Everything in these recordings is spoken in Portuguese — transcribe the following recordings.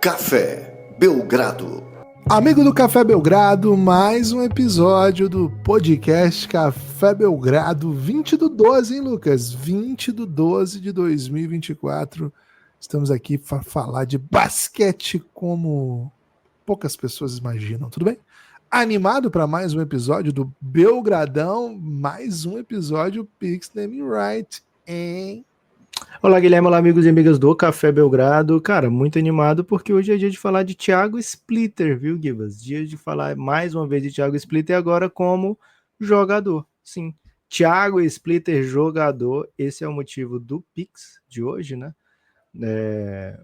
Café Belgrado. Amigo do Café Belgrado, mais um episódio do podcast Café Belgrado, 20/12, hein, Lucas? 20/12 de 2024. Estamos aqui para falar de basquete como poucas pessoas imaginam, tudo bem? Animado para mais um episódio do Belgradão, mais um episódio Pix Name Right, hein? Olá, Guilherme, olá, amigos e amigas do Café Belgrado. Cara, muito animado porque hoje é dia de falar de Thiago Splitter, viu, Gibas? Dia de falar mais uma vez de Thiago Splitter agora como jogador. Sim, Thiago Splitter, jogador. Esse é o motivo do Pix de hoje, né?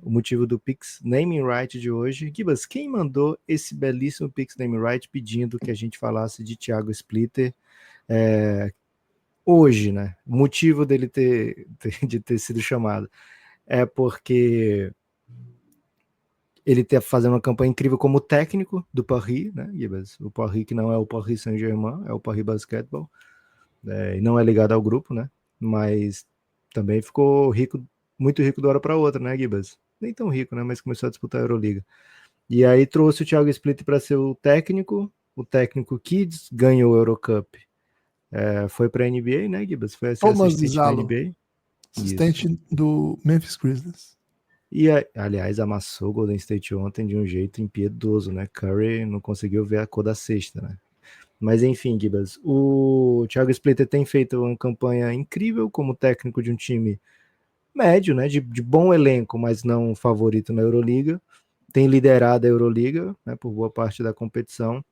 O motivo do Pix Naming Right de hoje. Gibas, quem mandou esse belíssimo Pix Naming Right pedindo que a gente falasse de Thiago Splitter? Hoje, né? O motivo dele de ter sido chamado é porque ele está fazendo uma campanha incrível como técnico do Paris, né, Gibas? O Paris que não é o Paris Saint-Germain, é o Paris Basketball, e não é ligado ao grupo, né? Mas também ficou rico, muito rico de uma hora para outra, né, Gibas? Nem tão rico, né? Mas começou a disputar a Euroliga. E aí trouxe o Thiago Splitter para ser o técnico que ganhou o Eurocup. Foi para a NBA, né, Gibas? Foi assistente da NBA. Assistente Isso. do Memphis Grizzlies. E, aliás, amassou o Golden State ontem de um jeito impiedoso, né? Curry não conseguiu ver a cor da cesta, né? Mas, enfim, Gibas, o Thiago Splitter tem feito uma campanha incrível como técnico de um time médio, né? De bom elenco, mas não favorito na Euroliga. Tem liderado a Euroliga, né? Por boa parte da competição.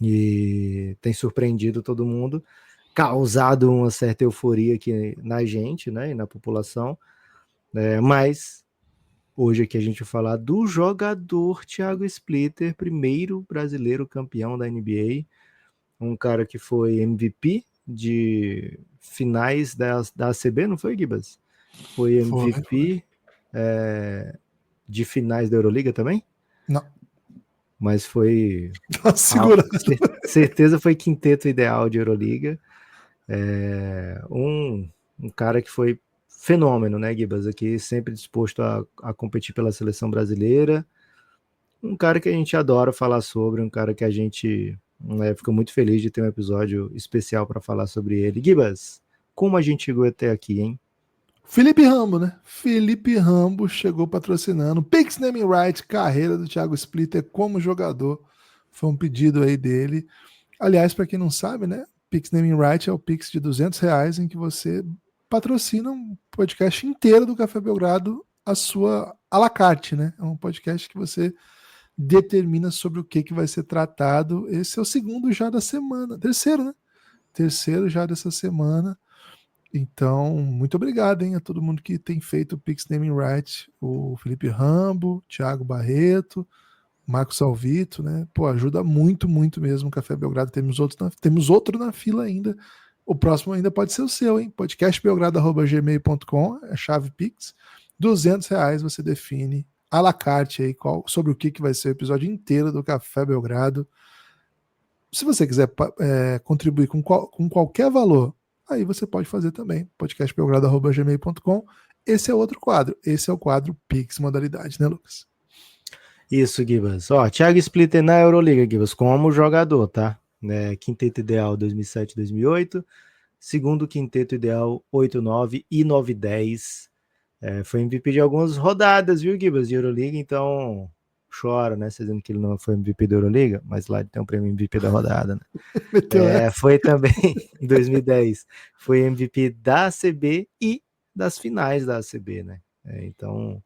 E tem surpreendido todo mundo, causado uma certa euforia aqui na gente, né, e na população, mas hoje aqui a gente vai falar do jogador Thiago Splitter, primeiro brasileiro campeão da NBA, um cara que foi MVP de finais da ACB, não foi, Gibas? Foi MVP de finais da Euroliga também? Não. Mas foi... certeza foi quinteto ideal de Euroliga. Um cara que foi fenômeno, né, Gibas? Aqui sempre disposto a competir pela seleção brasileira. Um cara que a gente adora falar sobre, um cara que a gente fica muito feliz de ter um episódio especial para falar sobre ele. Gibas, como a gente chegou até aqui, hein? Felipe Rambo, né? Felipe Rambo chegou patrocinando Pix Naming Right, carreira do Thiago Splitter como jogador. Foi um pedido aí dele. Aliás, para quem não sabe, né? Pix Naming Right é o Pix de R$200 em que você patrocina um podcast inteiro do Café Belgrado a sua à la carte, né? É um podcast que você determina sobre o que vai ser tratado. Esse é o segundo já da semana. Terceiro, né? Terceiro já dessa semana. Então, muito obrigado, hein, a todo mundo que tem feito o Pix Naming Right. O Felipe Rambo, Thiago Barreto, Marcos Salvito, né? Pô, ajuda muito, muito mesmo o Café Belgrado. Temos outro na fila ainda. O próximo ainda pode ser o seu, hein? podcastbelgrado@gmail.com, é a chave Pix. R$200 você define à la carte aí sobre o que vai ser o episódio inteiro do Café Belgrado. Se você quiser contribuir com qualquer valor, aí você pode fazer também, podcastbelgrado@gmail.com. Esse é outro quadro. Esse é o quadro Pix Modalidade, né, Lucas? Isso, Gibas. Thiago Splitter na Euroliga, Gibas, como jogador, tá? Quinteto ideal 2007-2008, segundo quinteto ideal 8-9 e 9-10. Foi MVP de algumas rodadas, viu, Gibas, de Euroliga, então chora, né, você dizendo que ele não foi MVP da Euroliga, mas lá ele tem um prêmio MVP da rodada, né? Foi também em 2010, foi MVP da ACB e das finais da ACB, né? Então,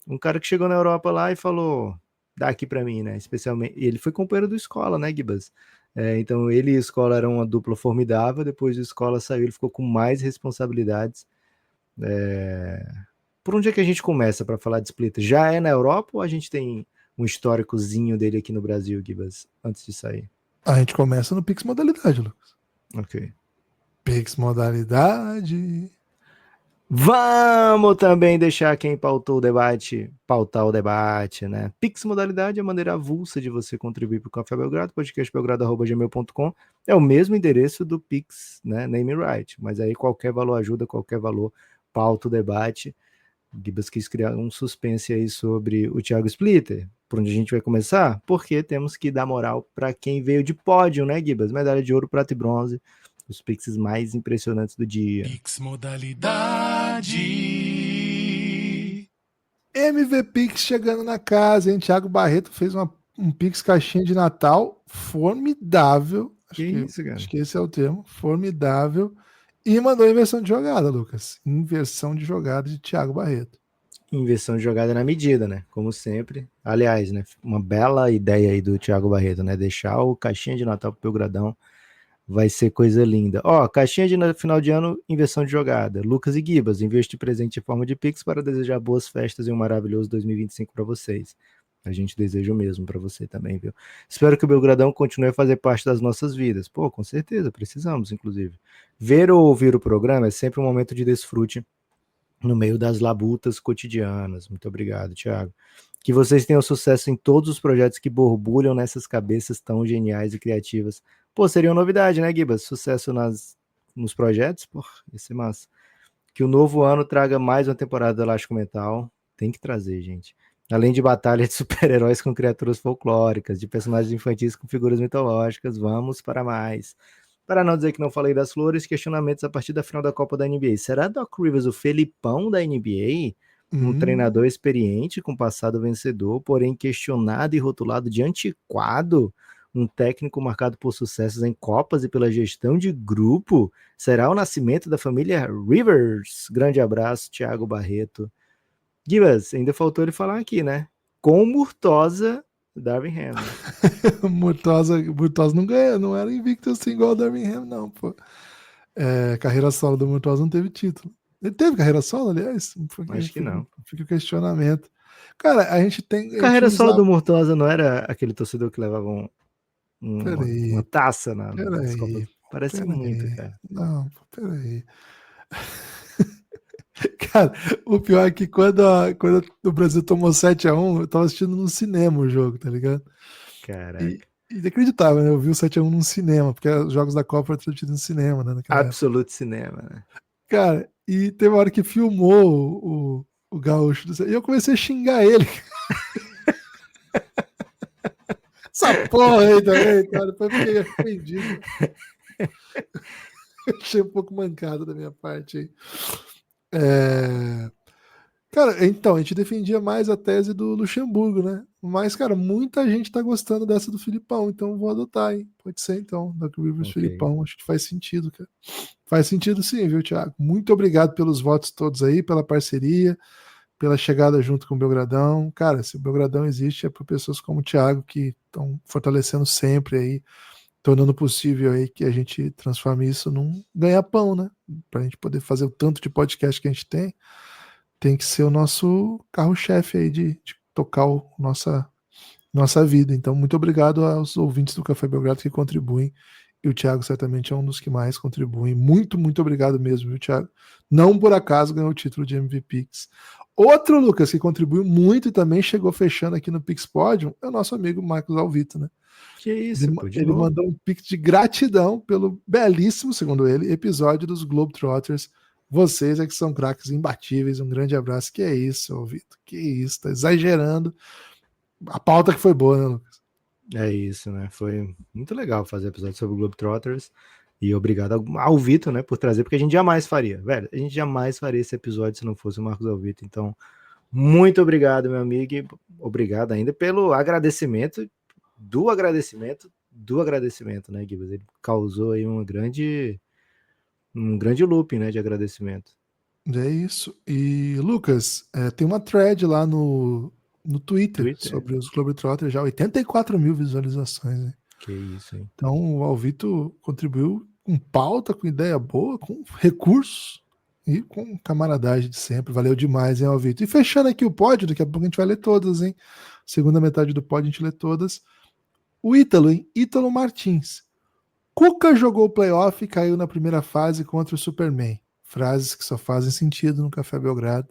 um cara que chegou na Europa lá e falou, dá aqui para mim, né? Especialmente, ele foi companheiro do Escola, né, Gibas? Então ele e o Escola eram uma dupla formidável, depois o Escola saiu, ele ficou com mais responsabilidades. Por onde é que a gente começa para falar de Splitter? Já é na Europa ou a gente tem um históricozinho dele aqui no Brasil, Gibas, antes de sair? A gente começa no Pix Modalidade, Lucas. Ok. Pix Modalidade. Vamos também deixar quem pautar o debate, né? Pix Modalidade é a maneira avulsa de você contribuir para o Café Belgrado, podcastbelgrado@gmail.com. É o mesmo endereço do Pix, né? Name Right, mas aí qualquer valor ajuda, qualquer valor pauta o debate. Gibas quis criar um suspense aí sobre o Thiago Splitter. Por onde a gente vai começar? Porque temos que dar moral para quem veio de pódio, né, Gibas? Medalha de ouro, prata e bronze. Os pixels mais impressionantes do dia. Pix modalidade. MV Pix chegando na casa, hein? Thiago Barreto fez um Pix caixinha de Natal formidável. Que isso, cara? Acho que esse é o termo. Formidável. E mandou inversão de jogada, Lucas. Inversão de jogada de Thiago Barreto. Inversão de jogada na medida, né? Como sempre. Aliás, né? Uma bela ideia aí do Thiago Barreto, né? Deixar o caixinha de Natal pro Belgradão. Vai ser coisa linda. Ó, caixinha de final de ano, inversão de jogada. Lucas e Gibas, investe de presente em forma de Pix para desejar boas festas e um maravilhoso 2025 para vocês. A gente deseja o mesmo para você também, viu? Espero que o Belgradão continue a fazer parte das nossas vidas. Pô, com certeza, precisamos, inclusive. Ver ou ouvir o programa é sempre um momento de desfrute no meio das labutas cotidianas. Muito obrigado, Thiago. Que vocês tenham sucesso em todos os projetos que borbulham nessas cabeças tão geniais e criativas. Pô, seria uma novidade, né, Gibas? Sucesso nos projetos? Pô, ia ser massa. Que o novo ano traga mais uma temporada do Elástico Mental. Tem que trazer, gente. Além de batalha de super-heróis com criaturas folclóricas, de personagens infantis com figuras mitológicas, vamos para mais. Para não dizer que não falei das flores, questionamentos a partir da final da Copa da NBA. Será Doc Rivers o Felipão da NBA? Um treinador experiente, com passado vencedor, porém questionado e rotulado de antiquado? Um técnico marcado por sucessos em Copas e pela gestão de grupo? Será o nascimento da família Rivers? Grande abraço, Thiago Barreto. Gibas, ainda faltou ele falar aqui, né? Com Murtosa, Darvin Ham. Murtosa não ganha, não era invicto assim igual o Birmingham, não, pô. Carreira solo do Murtosa não teve título. Ele teve carreira solo, aliás? Acho que não. Fica o questionamento. Cara, a gente tem. Carreira solo do Murtosa não era aquele torcedor que levava uma taça nas Copas? Parece muito, cara. Não, peraí. Cara, o pior é que quando o Brasil tomou 7-1, eu tava assistindo no cinema o jogo, tá ligado? Caraca. Inacreditável, né? Eu vi o 7-1 num cinema, porque os jogos da Copa foram transmitidos no cinema, né? Absolute cinema, né? Cara, e teve uma hora que filmou o Gaúcho e eu comecei a xingar ele. Essa porra aí também, cara. Depois eu fiquei arrependido. Achei um pouco mancado da minha parte aí. Cara, então, a gente defendia mais a tese do Luxemburgo, né? Mas, cara, muita gente tá gostando dessa do Filipão, então eu vou adotar, hein? Pode ser, então, da Rivers Filipão. Acho que faz sentido, cara. Faz sentido sim, viu, Thiago? Muito obrigado pelos votos todos aí, pela parceria, pela chegada junto com o Belgradão. Cara, se o Belgradão existe é por pessoas como o Thiago que estão fortalecendo sempre aí, tornando possível aí que a gente transforme isso num ganha-pão, né? Pra gente poder fazer o tanto de podcast que a gente tem que ser o nosso carro-chefe aí de tocar nossa vida. Então, muito obrigado aos ouvintes do Café Belgrado que contribuem. E o Thiago certamente é um dos que mais contribuem. Muito, muito obrigado mesmo, viu, Thiago? Não por acaso ganhou o título de MVP. Outro, Lucas, que contribuiu muito e também chegou fechando aqui no Pix Podium é o nosso amigo Marcos Alvito, né? Que isso, pô, ele mandou um Pix de gratidão pelo belíssimo, segundo ele, episódio dos Globetrotters. Vocês é que são craques imbatíveis. Um grande abraço. Que é isso, Vitor? Que isso, tá exagerando. A pauta que foi boa, né, Lucas? É isso, né? Foi muito legal fazer episódio sobre o Globetrotters. E obrigado ao Vitor, né, por trazer, porque a gente jamais faria, velho. A gente jamais faria esse episódio se não fosse o Marcos Alvito. Então, muito obrigado, meu amigo. E obrigado ainda pelo agradecimento, né, Gibas? Ele causou aí um grande looping, né, de agradecimento. É isso. E, Lucas, tem uma thread lá no Twitter sobre os Globetrotters, já 84 mil visualizações. Né? Que isso, hein? Então, o Alvito contribuiu com pauta, com ideia boa, com recursos e com camaradagem de sempre. Valeu demais, hein, Alvito? E fechando aqui o pódio, daqui a pouco a gente vai ler todas, hein? Segunda metade do pódio a gente lê todas. O Ítalo, hein? Ítalo Martins. Cuca jogou o playoff e caiu na primeira fase contra o Superman. Frases que só fazem sentido no Café Belgrado.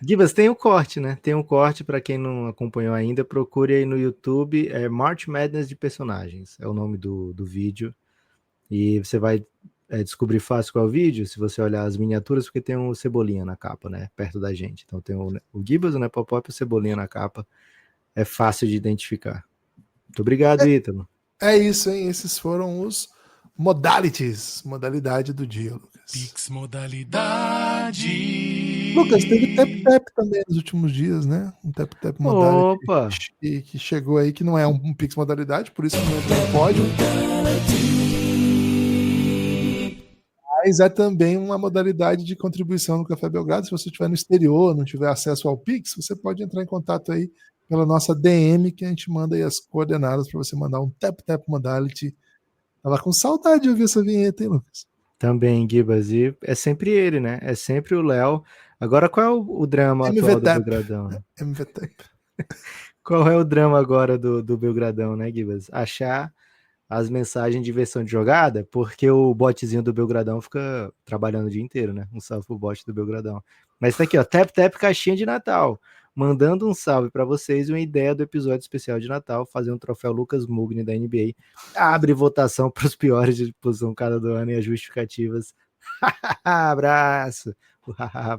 Gibas, tem um corte, né? Tem um corte, para quem não acompanhou ainda, procure aí no YouTube, March Madness de personagens, é o nome do vídeo, e você vai descobrir fácil qual é o vídeo, se você olhar as miniaturas, porque tem um Cebolinha na capa, né? Perto da gente. Então tem o Gibas, o Nepopop e o Cebolinha na capa. É fácil de identificar. Muito obrigado, Ítalo. É isso, hein? Esses foram os modalidade do dia, Lucas. Pix modalidade. Lucas, teve tap-tap também nos últimos dias, né? Um tap-tap modality Opa! que chegou aí, que não é um Pix modalidade, por isso que não entrou no pódio. Mas é também uma modalidade de contribuição no Café Belgrado. Se você estiver no exterior, não tiver acesso ao Pix, você pode entrar em contato aí pela nossa DM, que a gente manda aí as coordenadas para você mandar um tap-tap modality. Tava com saudade de ouvir essa vinheta, hein, Lucas? Também, Gibas. E é sempre ele, né? É sempre o Léo. Agora, qual é o drama atual do MVTap. Belgradão? MVTap. Qual é o drama agora do Belgradão, né, Gibas? Achar as mensagens de versão de jogada, porque o botzinho do Belgradão fica trabalhando o dia inteiro, né? Um salve pro bot do Belgradão. Mas tá aqui, ó, tap caixinha de Natal, mandando um salve para vocês e uma ideia do episódio especial de Natal, fazer um troféu Lucas Mugni da NBA. Abre votação para os piores de posição cada do ano e as justificativas. Abraço!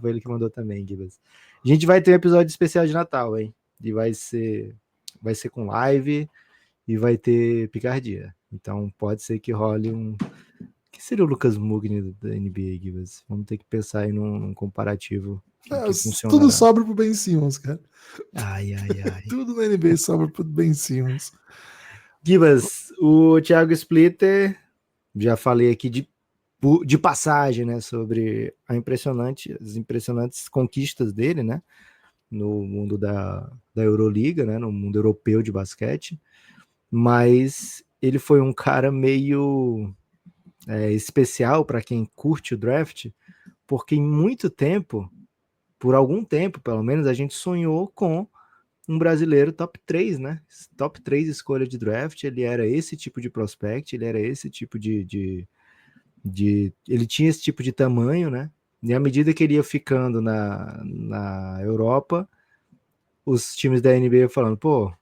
Foi ele que mandou também, Gibas. A gente vai ter um episódio especial de Natal, hein? E vai ser com live e vai ter picardia. Então pode ser que role um. Que seria o Lucas Mugni da NBA, Gibas? Vamos ter que pensar aí num comparativo que funcionará. Tudo sobra pro Ben Simmons, cara. Ai. Tudo na NBA sobra pro Ben Simmons. Gibas, o Thiago Splitter, já falei aqui de passagem, né, sobre as impressionantes conquistas dele, né, no mundo da Euroliga, né, no mundo europeu de basquete, mas ele foi um cara meio especial para quem curte o draft, porque em muito tempo, por algum tempo pelo menos, a gente sonhou com um brasileiro top 3, né? Top 3 escolha de draft, ele era esse tipo de prospect, ele era esse tipo de ele tinha esse tipo de tamanho, né? E à medida que ele ia ficando na Europa, os times da NBA falando, pô,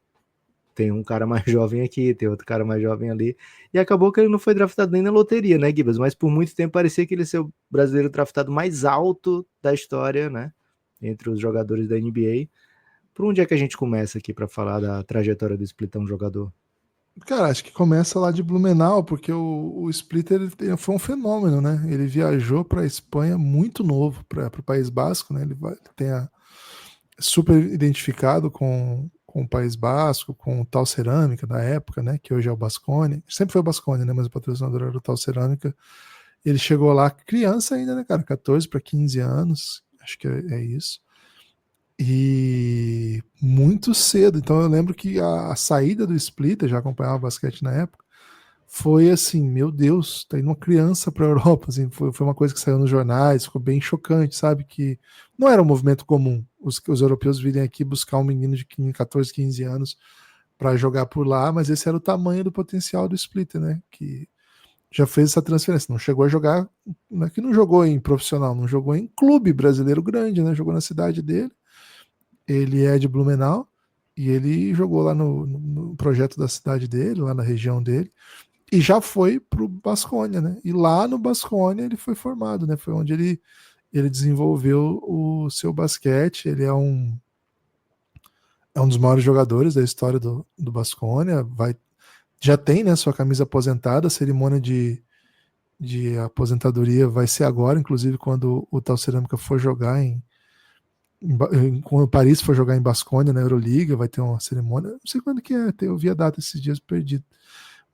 tem um cara mais jovem aqui, tem outro cara mais jovem ali, e acabou que ele não foi draftado nem na loteria, né, Gibas? Mas por muito tempo parecia que ele ia ser o brasileiro draftado mais alto da história, né? Entre os jogadores da NBA. Por onde é que a gente começa aqui para falar da trajetória do Splitter, jogador? Cara, acho que começa lá de Blumenau, porque o Splitter foi um fenômeno, né? Ele viajou para a Espanha muito novo, para o País Basco, né? Ele tem super identificado com o País Basco, com o Tal Cerâmica da época, né? Que hoje é o Basconia. Sempre foi o Basconia, né? Mas o patrocinador era o Tal Cerâmica. Ele chegou lá criança ainda, né, cara? 14 para 15 anos, acho que é isso. E muito cedo. Então eu lembro que a saída do Splitter, já acompanhava basquete na época, foi assim, meu Deus, tá indo uma criança para a Europa, assim, foi uma coisa que saiu nos jornais, ficou bem chocante, sabe, que não era um movimento comum, os europeus virem aqui buscar um menino de 14, 15 anos para jogar por lá, mas esse era o tamanho do potencial do Splitter, né, que já fez essa transferência, não chegou a jogar, não é que não jogou em profissional, não jogou em clube brasileiro grande, né, jogou na cidade dele. Ele é de Blumenau e ele jogou lá no projeto da cidade dele, lá na região dele, e já foi pro Basconia, né? E lá no Basconia ele foi formado, né? Foi onde ele desenvolveu o seu basquete. Ele é um dos maiores jogadores da história do Basconia. Já tem, né, sua camisa aposentada. A cerimônia de aposentadoria vai ser agora, inclusive quando o Tal Cerâmica for jogar quando o Paris for jogar em Basconia na Euroliga, vai ter uma cerimônia, não sei quando que é, eu vi a data esses dias perdido,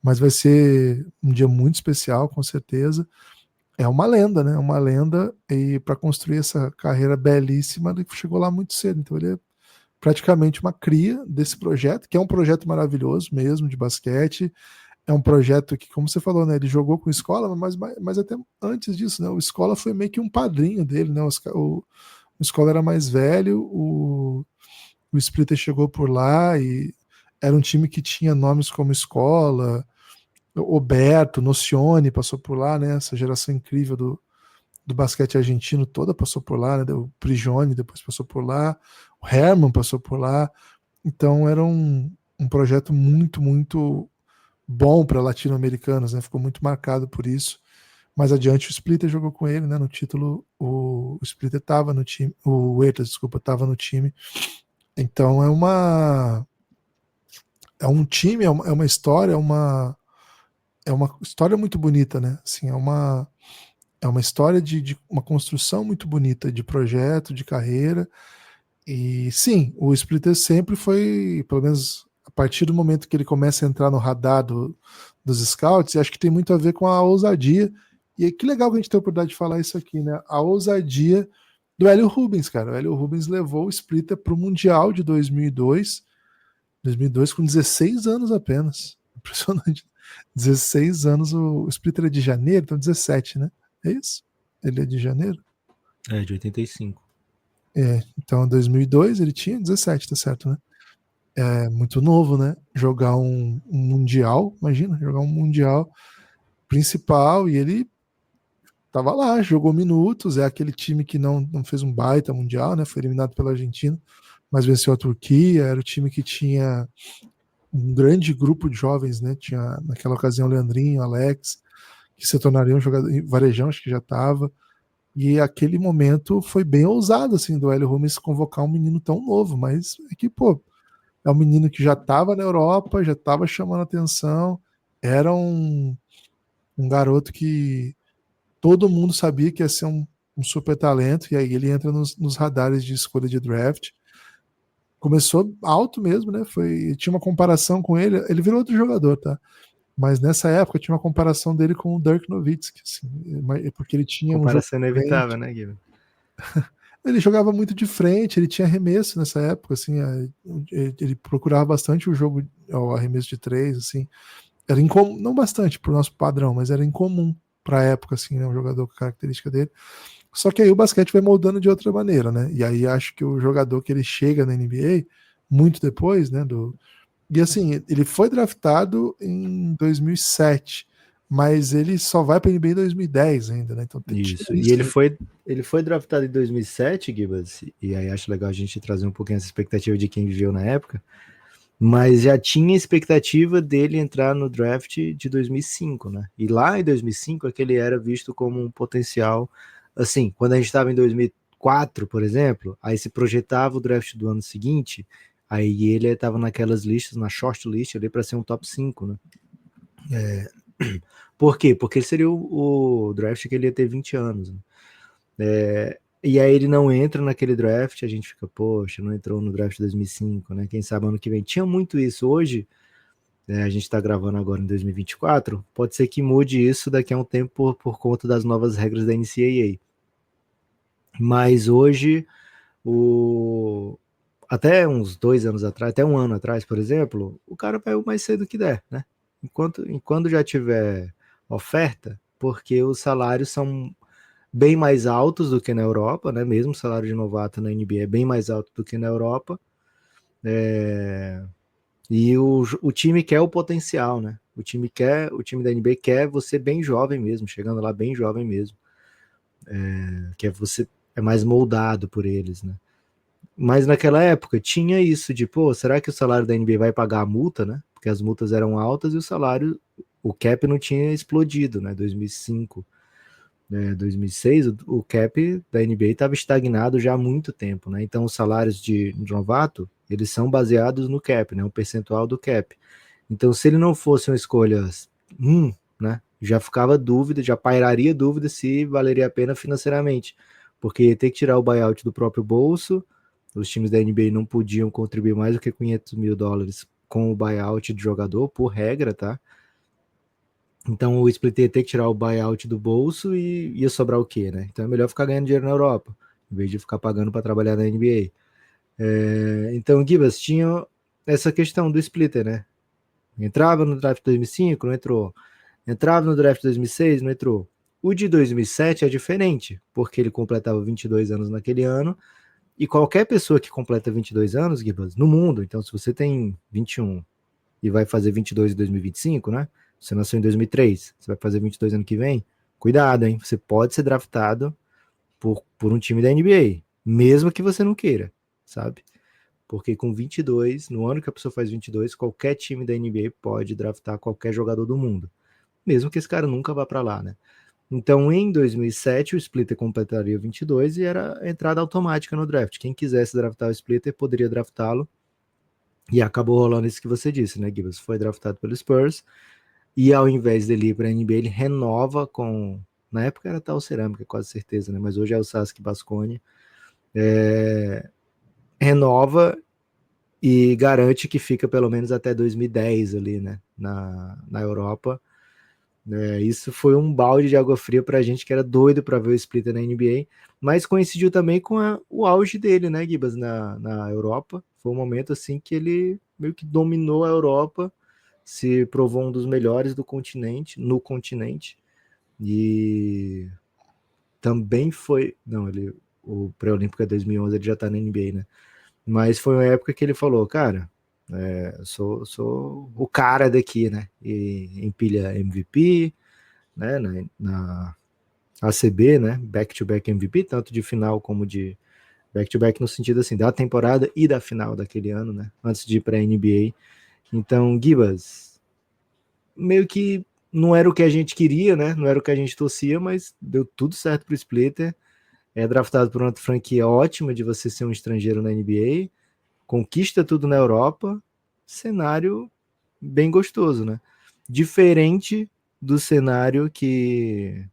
mas vai ser um dia muito especial, com certeza. É uma lenda, né? Uma lenda, e para construir essa carreira belíssima, ele chegou lá muito cedo, então ele é praticamente uma cria desse projeto, que é um projeto maravilhoso mesmo, de basquete. É um projeto que, como você falou, né, ele jogou com escola, mas até antes disso, né, o escola foi meio que um padrinho dele, né, o escola era mais velho, o Splitter chegou por lá e era um time que tinha nomes como Escola, Oberto, Nocione passou por lá, né? Essa geração incrível do basquete argentino toda passou por lá, né? O Prigioni depois passou por lá, o Herman passou por lá. Então era um projeto muito, muito bom para latino-americanos, né? Ficou muito marcado por isso. Mais adiante o Splitter jogou com ele, né? No título, o Splitter tava no time, o Waiters, desculpa, tava no time. Então é um time, é uma história, é uma história muito bonita, né? Assim, é uma história de uma construção muito bonita de projeto, de carreira. E sim, o Splitter sempre foi, pelo menos a partir do momento que ele começa a entrar no radar dos scouts, e acho que tem muito a ver com a ousadia. E que legal que a gente tem a oportunidade de falar isso aqui, né? A ousadia do Hélio Rubens, cara. O Hélio Rubens levou o Splitter para o Mundial de 2002 com 16 anos apenas. Impressionante. 16 anos, o Splitter é de janeiro, então 17, né? É isso? Ele é de janeiro? É, de 85. Então, em 2002 ele tinha 17, tá certo, né? É muito novo, né? Jogar um Mundial, imagina, jogar um Mundial principal e ele tava lá, jogou minutos, é aquele time que não fez um baita Mundial, né? Foi eliminado pela Argentina, mas venceu a Turquia, era o time que tinha um grande grupo de jovens, né? Tinha naquela ocasião o Leandrinho, Alex, que se tornariam jogador, Varejão, acho que já estava. E aquele momento foi bem ousado, assim, do Hélio Rubens convocar um menino tão novo, mas é que, pô, é um menino que já estava na Europa, já estava chamando atenção, era um garoto que todo mundo sabia que ia ser um super talento, e aí ele entra nos radares de escolha de draft. Começou alto mesmo, né? Tinha uma comparação com ele virou outro jogador, tá? Mas nessa época tinha uma comparação dele com o Dirk Nowitzki, assim, porque ele tinha um jogo Comparação de frente. inevitável, né, Guilherme? Ele jogava muito de frente, ele tinha arremesso nessa época, assim, ele procurava bastante o jogo, o arremesso de três, assim. Era incomum, não bastante pro nosso padrão, mas era incomum pra época, assim, né, um jogador com a característica dele. Só que aí o basquete vai moldando de outra maneira, né? E aí acho que o jogador que ele chega na NBA, muito depois, né, e assim, ele foi draftado em 2007, mas ele só vai para a NBA em 2010 ainda, né? Então tinha Isso. E isso. ele foi draftado em 2007, Gibbs, e aí acho legal a gente trazer um pouquinho essa expectativa de quem viveu na época, mas já tinha expectativa dele entrar no draft de 2005, né? E lá em 2005 é que ele era visto como um potencial, assim, quando a gente estava em 2004, por exemplo, aí se projetava o draft do ano seguinte, aí ele estava naquelas listas, na short list ali para ser um top 5, né? Por quê? Porque ele seria o draft que ele ia ter 20 anos, né? E aí ele não entra naquele draft, a gente fica, poxa, não entrou no draft 2005, né? Quem sabe ano que vem. Tinha muito isso. Hoje, né, a gente está gravando agora em 2024, pode ser que mude isso daqui a um tempo por conta das novas regras da NCAA. Mas hoje, até uns 2 anos atrás, até um ano atrás, por exemplo, o cara vai o mais cedo que der, né? Enquanto já tiver oferta, porque os salários são bem mais altos do que na Europa, né? Mesmo o salário de novato na NBA é bem mais alto do que na Europa. E o time quer o potencial, né? O time da NBA quer você bem jovem mesmo, chegando lá bem jovem mesmo. Que você é mais moldado por eles, né? Mas naquela época tinha isso de, pô, será que o salário da NBA vai pagar a multa, né? Porque as multas eram altas e o cap não tinha explodido, né? 2005. 2006, o cap da NBA estava estagnado já há muito tempo, né? Então os salários de novato, eles são baseados no cap, né? O percentual do cap. Então se ele não fosse uma escolha, né? Já ficava dúvida, já pairaria dúvida se valeria a pena financeiramente, porque ia ter que tirar o buyout do próprio bolso, os times da NBA não podiam contribuir mais do que $500 mil com o buyout de jogador, por regra, tá? Então o Split ia ter que tirar o buyout do bolso e ia sobrar o quê, né? Então é melhor ficar ganhando dinheiro na Europa, em vez de ficar pagando para trabalhar na NBA. Então, Gibas, tinha essa questão do splitter, né? Entrava no draft 2005, não entrou. Entrava no draft 2006, não entrou. O de 2007 é diferente, porque ele completava 22 anos naquele ano, e qualquer pessoa que completa 22 anos, Gibas, no mundo, então se você tem 21 e vai fazer 22 em 2025, né? Você nasceu em 2003, você vai fazer 22 ano que vem, cuidado, hein? Você pode ser draftado por um time da NBA, mesmo que você não queira, sabe? Porque com 22, no ano que a pessoa faz 22, qualquer time da NBA pode draftar qualquer jogador do mundo, mesmo que esse cara nunca vá para lá, né? Então, em 2007, o Splitter completaria 22 e era entrada automática no draft. Quem quisesse draftar o Splitter poderia draftá-lo. E acabou rolando isso que você disse, né, Gibbs? Foi draftado pelo Spurs e ao invés dele ir para a NBA, ele renova com... Na época era tal Cerâmica, quase certeza, né? Mas hoje é o Saskia Baskonia. Renova e garante que fica pelo menos até 2010 ali, né? Na Europa. Isso foi um balde de água fria pra gente que era doido para ver o Splitter na NBA, mas coincidiu também com o auge dele, né, Gibas, na Europa. Foi um momento assim que ele meio que dominou a Europa, se provou um dos melhores do continente, no continente, e também foi, não, o pré-olímpico é 2011, ele já tá na NBA, né? Mas foi uma época que ele falou, cara, eu sou o cara daqui, né? E empilha MVP, né, na ACB, né, back-to-back MVP, tanto de final como de back-to-back no sentido assim, da temporada e da final daquele ano, né, antes de ir para a NBA. Então, Gibas, meio que não era o que a gente queria, né, não era o que a gente torcia, mas deu tudo certo pro Splitter, é draftado por uma franquia ótima de você ser um estrangeiro na NBA, conquista tudo na Europa, cenário bem gostoso, né, diferente do cenário que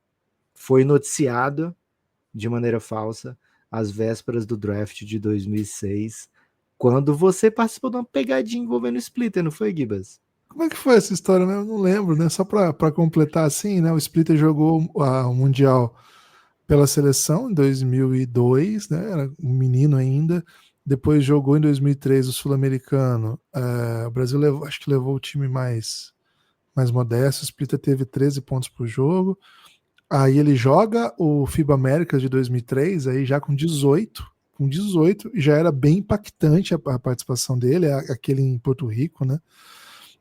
foi noticiado de maneira falsa às vésperas do draft de 2006, quando você participou de uma pegadinha envolvendo o Splitter, não foi, Gibas? Como é que foi essa história, né? Eu não lembro, né? Só para completar assim, né? O Splitter jogou o Mundial pela seleção em 2002, né? Era um menino ainda. Depois jogou em 2003 o Sul-Americano. O Brasil acho que levou o time mais modesto. O Splitter teve 13 pontos por jogo. Aí ele joga o FIBA Américas de 2003, aí já com 18, e já era bem impactante a participação dele, aquele em Porto Rico, né?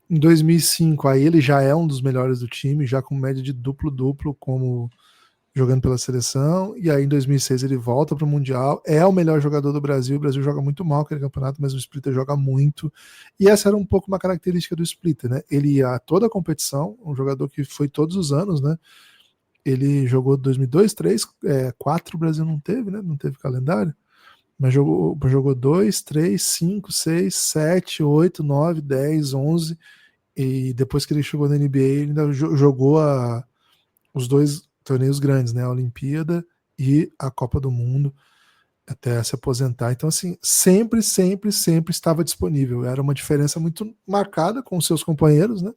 Em 2005, aí ele já é um dos melhores do time, já com média de duplo-duplo, como jogando pela seleção, e aí em 2006 ele volta para o Mundial, é o melhor jogador do Brasil, o Brasil joga muito mal aquele campeonato, mas o Splitter joga muito, e essa era um pouco uma característica do Splitter, né? Ele ia a toda a competição, um jogador que foi todos os anos, né? Ele jogou 2002, 3, 4 o Brasil não teve, né? Não teve calendário. Mas jogou 2, 3, 5, 6, 7, 8, 9, 10, 11. E depois que ele chegou na NBA, ele ainda jogou os dois torneios grandes, né? A Olimpíada e a Copa do Mundo, até se aposentar. Então, assim, sempre estava disponível. Era uma diferença muito marcada com os seus companheiros, né?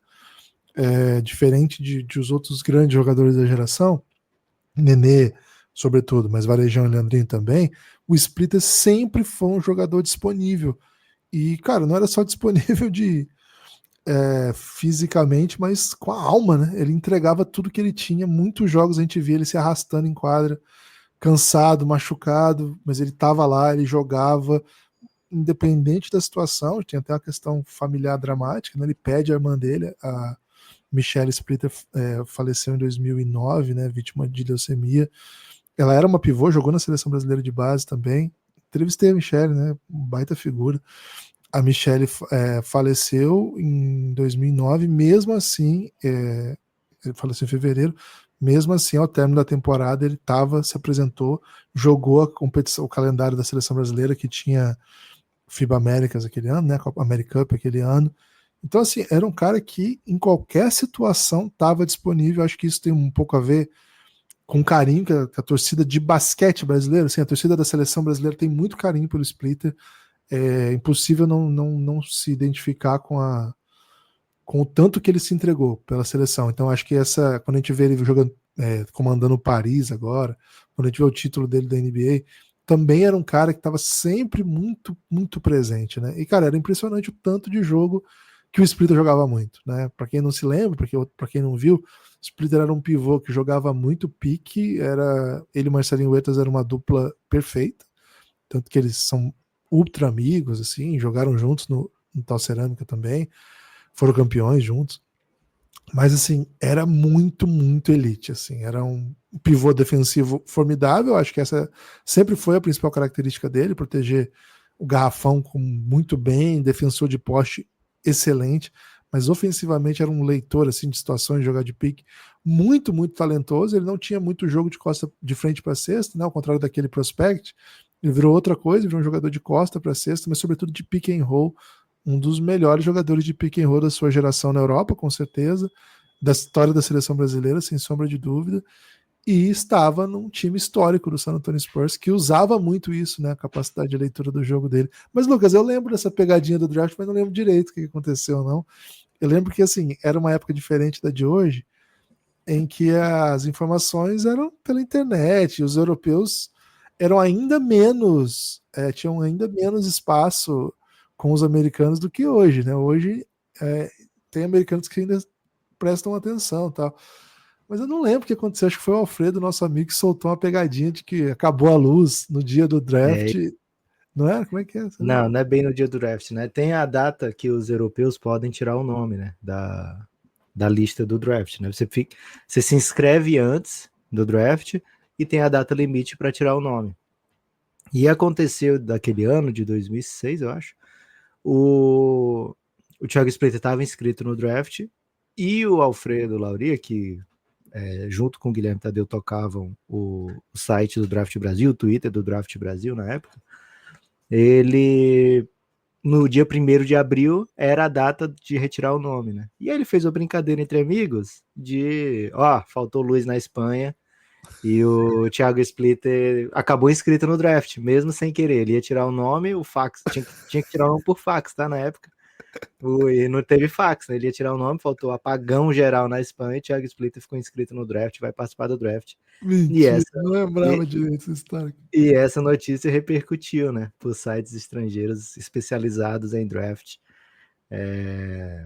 Diferente de os outros grandes jogadores da geração, Nenê, sobretudo, mas Varejão e Leandrinho também, o Splitter sempre foi um jogador disponível. E, cara, não era só disponível fisicamente, mas com a alma, né? Ele entregava tudo que ele tinha. Muitos jogos a gente via ele se arrastando em quadra, cansado, machucado, mas ele estava lá, ele jogava, independente da situação. Tinha até uma questão familiar dramática, né? Ele pede a irmã dele, a Michelle Splitter, faleceu em 2009, né, vítima de leucemia. Ela era uma pivô, jogou na seleção brasileira de base também. Entrevistei a Michelle, né, baita figura. A Michelle faleceu em 2009, mesmo assim, ele faleceu em fevereiro, mesmo assim, ao término da temporada, ele se apresentou, jogou a competição, o calendário da seleção brasileira, que tinha FIBA Américas aquele ano, né, Copa American Cup aquele ano. Então, assim, era um cara que em qualquer situação estava disponível. Acho que isso tem um pouco a ver com o carinho que a torcida de basquete brasileira, assim, a torcida da seleção brasileira tem muito carinho pelo Splitter. É impossível não se identificar com o tanto que ele se entregou pela seleção. Então, acho que quando a gente vê ele jogando, comandando o Paris agora, quando a gente vê o título dele da NBA, também era um cara que estava sempre muito, muito presente, né? E, cara, era impressionante o tanto de jogo que o Splitter jogava muito, né? Para quem não se lembra, para quem não viu, o Splitter era um pivô que jogava muito pique, ele e Marcelinho Huertas era uma dupla perfeita, tanto que eles são ultra amigos, assim, jogaram juntos no Tal Cerâmica também, foram campeões juntos, mas assim, era muito, muito elite, assim, era um pivô defensivo formidável, acho que essa sempre foi a principal característica dele, proteger o garrafão muito bem, defensor de poste excelente, mas ofensivamente era um leitor assim, de situações de jogar de pique muito, muito talentoso. Ele não tinha muito jogo de costa de frente para cesta, né? Ao contrário daquele prospect. Ele virou outra coisa, virou um jogador de costa para cesta, mas sobretudo de pick and roll. Um dos melhores jogadores de pick and roll da sua geração na Europa, com certeza, da história da seleção brasileira, sem sombra de dúvida. E estava num time histórico do San Antonio Spurs, que usava muito isso, né? A capacidade de leitura do jogo dele. Mas, Lucas, eu lembro dessa pegadinha do draft, mas não lembro direito o que aconteceu, não. Eu lembro que, assim, era uma época diferente da de hoje, em que as informações eram pela internet, os europeus eram ainda menos, tinham ainda menos espaço com os americanos do que hoje, né? Hoje tem americanos que ainda prestam atenção, tal. Mas eu não lembro o que aconteceu. Acho que foi o Alfredo, nosso amigo, que soltou uma pegadinha de que acabou a luz no dia do draft. Não é? Como é que é? Não é bem no dia do draft, né? Tem a data que os europeus podem tirar o nome, né? Da lista do draft, né? Você se inscreve antes do draft e tem a data limite para tirar o nome. E aconteceu daquele ano, de 2006, eu acho, o Thiago Splitter estava inscrito no draft e o Alfredo Lauria, que junto com o Guilherme Tadeu tocavam o site do Draft Brasil, o Twitter do Draft Brasil na época, ele, no dia 1º de abril, era a data de retirar o nome, né? E aí ele fez uma brincadeira entre amigos de, faltou luz na Espanha e o Thiago Splitter acabou inscrito no draft, mesmo sem querer. Ele ia tirar o nome, o fax, tinha que tirar o nome por fax, tá? Na época. E não teve fax, né? Ele ia tirar o nome, faltou apagão geral na Espanha, e Thiago Splitter ficou inscrito no draft, vai participar do draft. Mentira, não lembrava direito essa história. E essa notícia repercutiu, né? Por sites estrangeiros especializados em draft.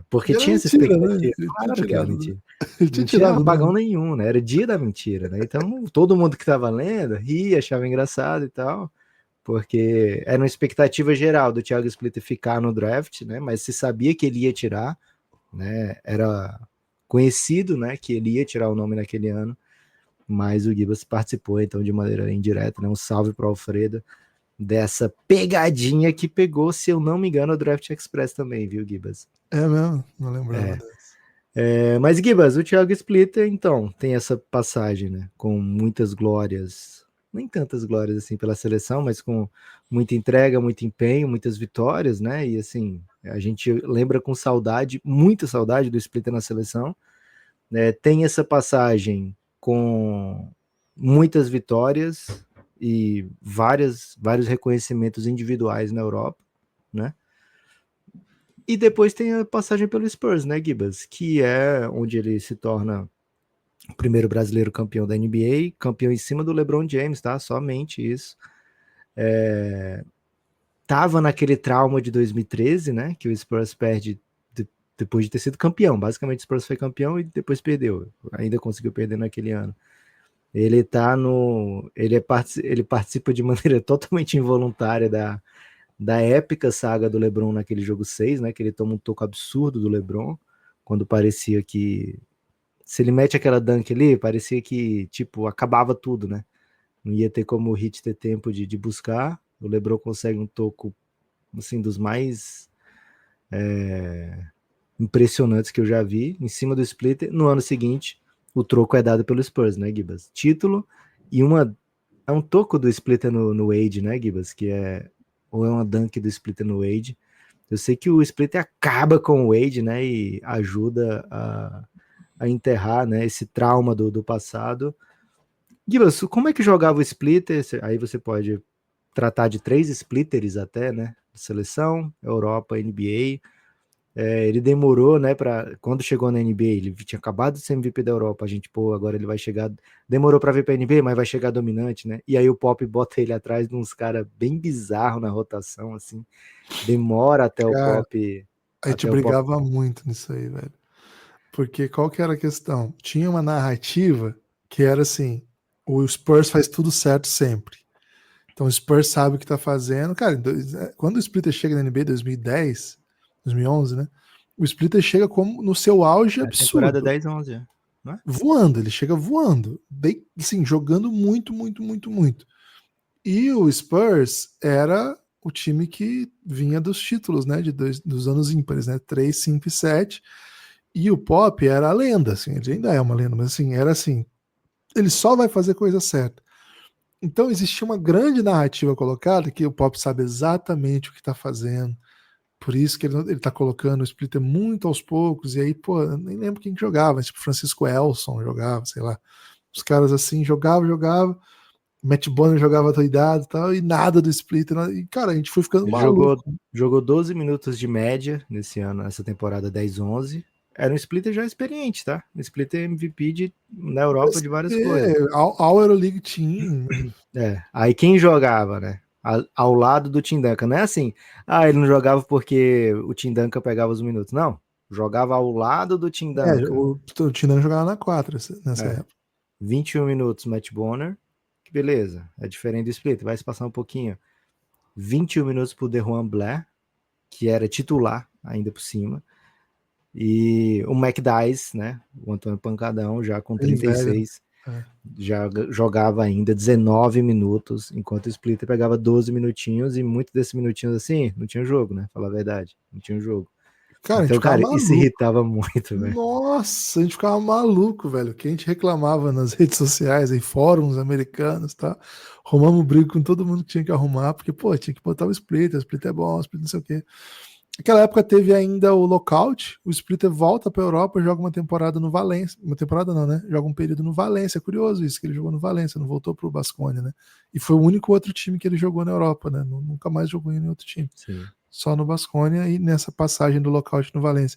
Porque tinha essa expectativa. Né? Claro que era mentira. Ele Não tinha apagão nenhum, né? Era dia da mentira, né? Então todo mundo que estava lendo ria, achava engraçado e tal, porque era uma expectativa geral do Thiago Splitter ficar no draft, né? Mas se sabia que ele ia tirar, né? Era conhecido, né? Que ele ia tirar o nome naquele ano, mas o Gibas participou, então, de maneira indireta, né? Um salve para o Alfredo dessa pegadinha que pegou, se eu não me engano, o Draft Express também, viu, Gibas? É mesmo? Não lembrava dessa. Mas, Gibas, o Thiago Splitter, então, tem essa passagem, né? Com muitas glórias, nem tantas glórias assim pela seleção, mas com muita entrega, muito empenho, muitas vitórias, né? E assim, a gente lembra com saudade, muita saudade do Splitter na seleção, né? Tem essa passagem com muitas vitórias e vários reconhecimentos individuais na Europa, né? E depois tem a passagem pelo Spurs, né, Gibas? Que é onde ele se torna o primeiro brasileiro campeão da NBA, campeão em cima do LeBron James, tá? Somente isso. Tava naquele trauma de 2013, né? Que o Spurs perde depois de ter sido campeão. Basicamente, o Spurs foi campeão e depois perdeu. Ainda conseguiu perder naquele ano. Ele tá no. Ele participa de maneira totalmente involuntária da épica saga do LeBron naquele jogo 6, né? Que ele toma um toco absurdo do LeBron, quando parecia que. Se ele mete aquela dunk ali, parecia que, tipo, acabava tudo, né? Não ia ter como o Heat ter tempo de buscar. O LeBron consegue um toco, assim, dos mais impressionantes que eu já vi, em cima do Splitter. No ano seguinte, o troco é dado pelo Spurs, né, Gibas? Título e é um toco do Splitter no Wade, né, Gibas? Ou é uma dunk do Splitter no Wade. Eu sei que o Splitter acaba com o Wade, né, e ajuda a enterrar, né, esse trauma do passado. Gibas, como é que jogava o Splitter? Aí você pode tratar de 3 splitters até, né? Seleção, Europa, NBA. Ele demorou, né, quando chegou na NBA, ele tinha acabado de ser MVP da Europa, a gente, agora ele vai chegar, demorou para vir para NBA, mas vai chegar dominante, né, e aí o Pop bota ele atrás de uns caras bem bizarros na rotação, assim, demora até o Pop... A gente brigava muito nisso aí, velho, porque qual que era a questão? Tinha uma narrativa que era assim, o Spurs faz tudo certo sempre, então o Spurs sabe o que tá fazendo, cara, quando o Splitter chega na NBA 2010, 2011, né? O Splitter chega como no seu auge absurdo. Temporada 10-11, né? Voando, ele chega voando. Assim, jogando muito, muito, muito, muito. E o Spurs era o time que vinha dos títulos, né, dos anos ímpares, né, 3, 5 e 7, e o Pop era a lenda, assim, ele ainda é uma lenda, mas assim, era assim, ele só vai fazer coisa certa. Então existia uma grande narrativa colocada que o Pop sabe exatamente o que está fazendo, por isso que ele tá colocando o Splitter muito aos poucos, e aí, pô, eu nem lembro quem que jogava, tipo Francisco Elson jogava, sei lá, os caras assim, jogava, Matt Bonner jogava doidado e tal, e nada do Splitter. E, cara, a gente foi ficando Ele maluco. jogou 12 minutos de média nesse ano, nessa temporada 10-11. Era um splitter já experiente, tá? Um splitter MVP na Europa de várias coisas. All Euroleague Team. Aí quem jogava, né? Ao lado do Tim Duncan. Não é assim, ele não jogava porque o Tim Duncan pegava os minutos. Não, jogava ao lado do Tim Duncan. O Tinan jogava na 4 nessa época. 21 minutos Matt Bonner, que beleza, é diferente do splitter, vai se passar um pouquinho. 21 minutos pro DeJuan Blair, que era titular ainda por cima. E o McDyess, né? O Antônio Pancadão, já com 36, já jogava ainda 19 minutos, enquanto o Splitter pegava 12 minutinhos, e muitos desses minutinhos assim, não tinha jogo, né? Falar a verdade, não tinha jogo. Cara, então, cara, isso irritava muito, velho. Nossa, a gente ficava maluco, velho. Que a gente reclamava nas redes sociais, em fóruns americanos, tá? Arrumamos briga com todo mundo que tinha que arrumar, porque, pô, tinha que botar o Splitter é bom, o Splitter não sei o quê. Naquela época teve ainda o lockout, o Splitter volta pra Europa, joga uma temporada no Valência. Uma temporada não, né? Joga um período no Valência. É curioso isso, que ele jogou no Valência, não voltou pro Baskonia, né? E foi o único outro time que ele jogou na Europa, né? Nunca mais jogou em nenhum outro time. Sim. Só no Baskonia e nessa passagem do lockout no Valência.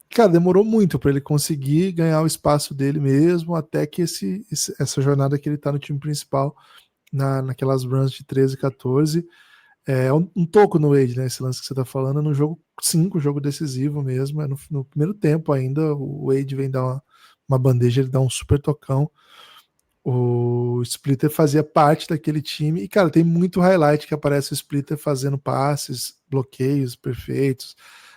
Cara, demorou muito para ele conseguir ganhar o espaço dele mesmo, até que essa jornada que ele tá no time principal, naquelas runs de 13 e 14, é um toco no Wade, né? Esse lance que você tá falando, no jogo 5, jogo decisivo mesmo, no primeiro tempo ainda, o Wade vem dar uma bandeja, ele dá um super tocão. O Splitter fazia parte daquele time, e cara, tem muito highlight que aparece o Splitter fazendo passes, bloqueios perfeitos,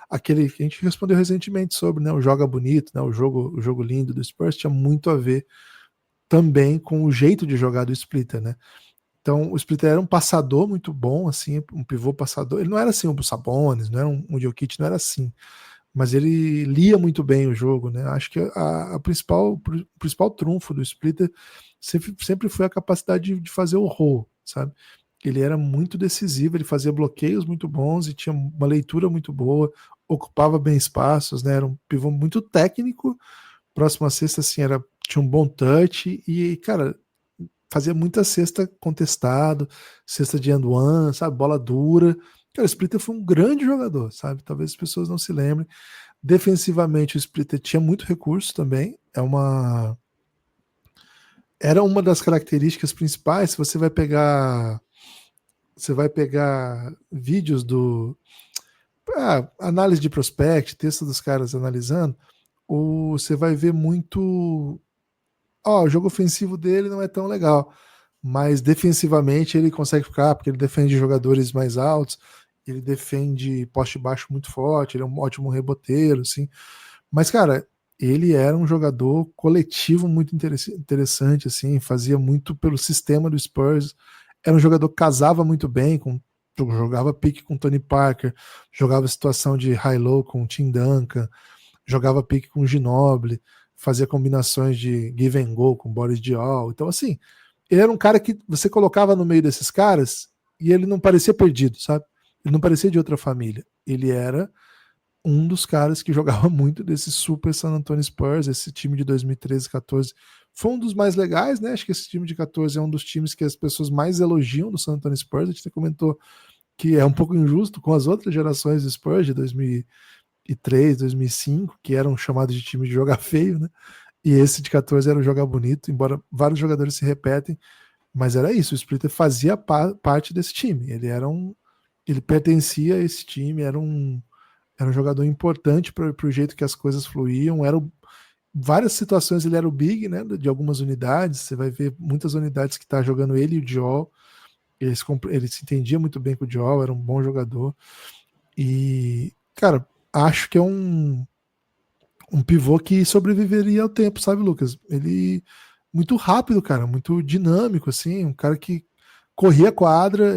aquele que a gente respondeu recentemente sobre, né, o joga bonito, né, o jogo lindo do Spurs tinha muito a ver também com o jeito de jogar do Splitter, né? Então o Splitter era um passador muito bom, assim, um pivô passador, ele não era assim um Sabonis, não era um Jokic, não era assim, mas ele lia muito bem o jogo, né? Acho que o principal trunfo do Splitter sempre foi a capacidade de fazer o roll, sabe? Ele era muito decisivo, ele fazia bloqueios muito bons e tinha uma leitura muito boa, ocupava bem espaços, né? Era um pivô muito técnico, próximo à cesta, assim, tinha um bom touch e, cara, fazia muita cesta contestado, cesta de end one, sabe? Bola dura. Cara, o Splitter foi um grande jogador, sabe? Talvez as pessoas não se lembrem. Defensivamente, o Splitter tinha muito recurso também. Era uma das características principais. Se você vai pegar vídeos análise de prospect, texto dos caras analisando, você vai ver muito. O jogo ofensivo dele não é tão legal, mas defensivamente ele consegue ficar, porque ele defende jogadores mais altos, ele defende poste baixo muito forte, ele é um ótimo reboteiro, assim. Mas, cara, ele era um jogador coletivo muito interessante, assim, fazia muito pelo sistema do Spurs, era um jogador que casava muito bem, jogava pique com Tony Parker, jogava situação de high-low com Tim Duncan, jogava pique com Ginobili, fazia combinações de give and go com Boris Diaw. Então, assim, ele era um cara que você colocava no meio desses caras e ele não parecia perdido, sabe? Ele não parecia de outra família. Ele era um dos caras que jogava muito desse super San Antonio Spurs, esse time de 2013, 14. Foi um dos mais legais, né? Acho que esse time de 14 é um dos times que as pessoas mais elogiam do San Antonio Spurs. A gente até comentou que é um pouco injusto com as outras gerações do Spurs de 2003, 2005, que eram chamados de time de jogar feio, né? E esse de 14 era o jogar bonito, embora vários jogadores se repetem, mas era isso, o Splitter fazia parte desse time, ele pertencia a esse time, era um jogador importante para o jeito que as coisas fluíam, várias situações ele era o big, né, de algumas unidades, você vai ver muitas unidades que tá jogando ele e o Diaw, ele se entendia muito bem com o Diaw, era um bom jogador, e, cara, acho que é um pivô que sobreviveria ao tempo, sabe, Lucas? Ele muito rápido, cara, muito dinâmico, assim, um cara que corria a quadra,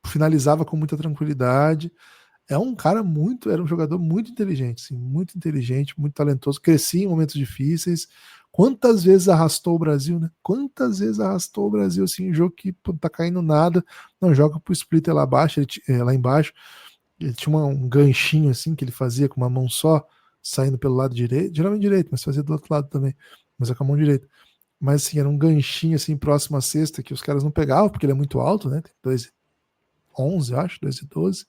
finalizava com muita tranquilidade. Era um jogador muito inteligente, assim, muito talentoso, crescia em momentos difíceis. Quantas vezes arrastou o Brasil, né? Quantas vezes arrastou o Brasil, assim, em jogo que pô, não tá caindo nada, não joga pro splitter lá abaixo, lá embaixo. Ele tinha um ganchinho, assim, que ele fazia com uma mão só, saindo pelo lado direito, geralmente direito, mas fazia do outro lado também, mas é com a mão direita. Mas, assim, era um ganchinho, assim, próximo à cesta, que os caras não pegavam, porque ele é muito alto, né? Tem 2,11, eu acho, 2,12.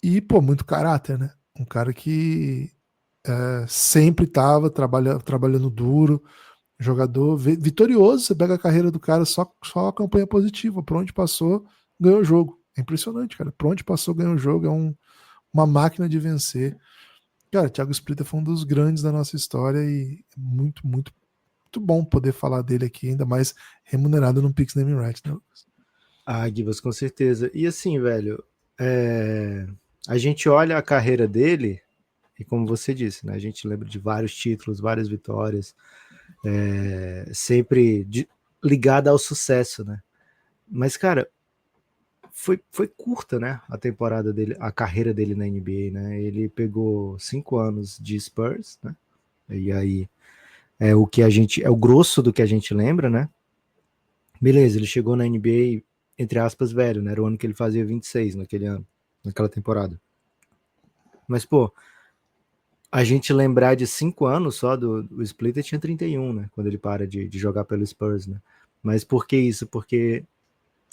E, pô, muito caráter, né? Um cara que sempre estava trabalhando duro, jogador vitorioso. Você pega a carreira do cara, só a campanha positiva. Por onde passou, ganhou o jogo. É impressionante, cara. Por onde passou, ganhou o jogo. Uma máquina de vencer. Cara, Thiago Splitter foi um dos grandes da nossa história e é muito, muito, muito bom poder falar dele aqui, ainda mais remunerado no Pix Naming Rights, né, Lucas? Ah, Gibas, com certeza. E assim, velho, a gente olha a carreira dele, e como você disse, né, a gente lembra de vários títulos, várias vitórias, sempre ligada ao sucesso, né? Mas, cara, foi curta, né, a temporada dele, a carreira dele na NBA, né? Ele pegou 5 anos de Spurs, né? E aí é o grosso do que a gente lembra, né? Beleza, ele chegou na NBA, entre aspas, velho, né? Era o ano que ele fazia 26 naquele ano, naquela temporada. Mas, pô, a gente lembrar de 5 anos só do Splitter tinha 31, né? Quando ele para de jogar pelo Spurs, né? Mas por que isso? Porque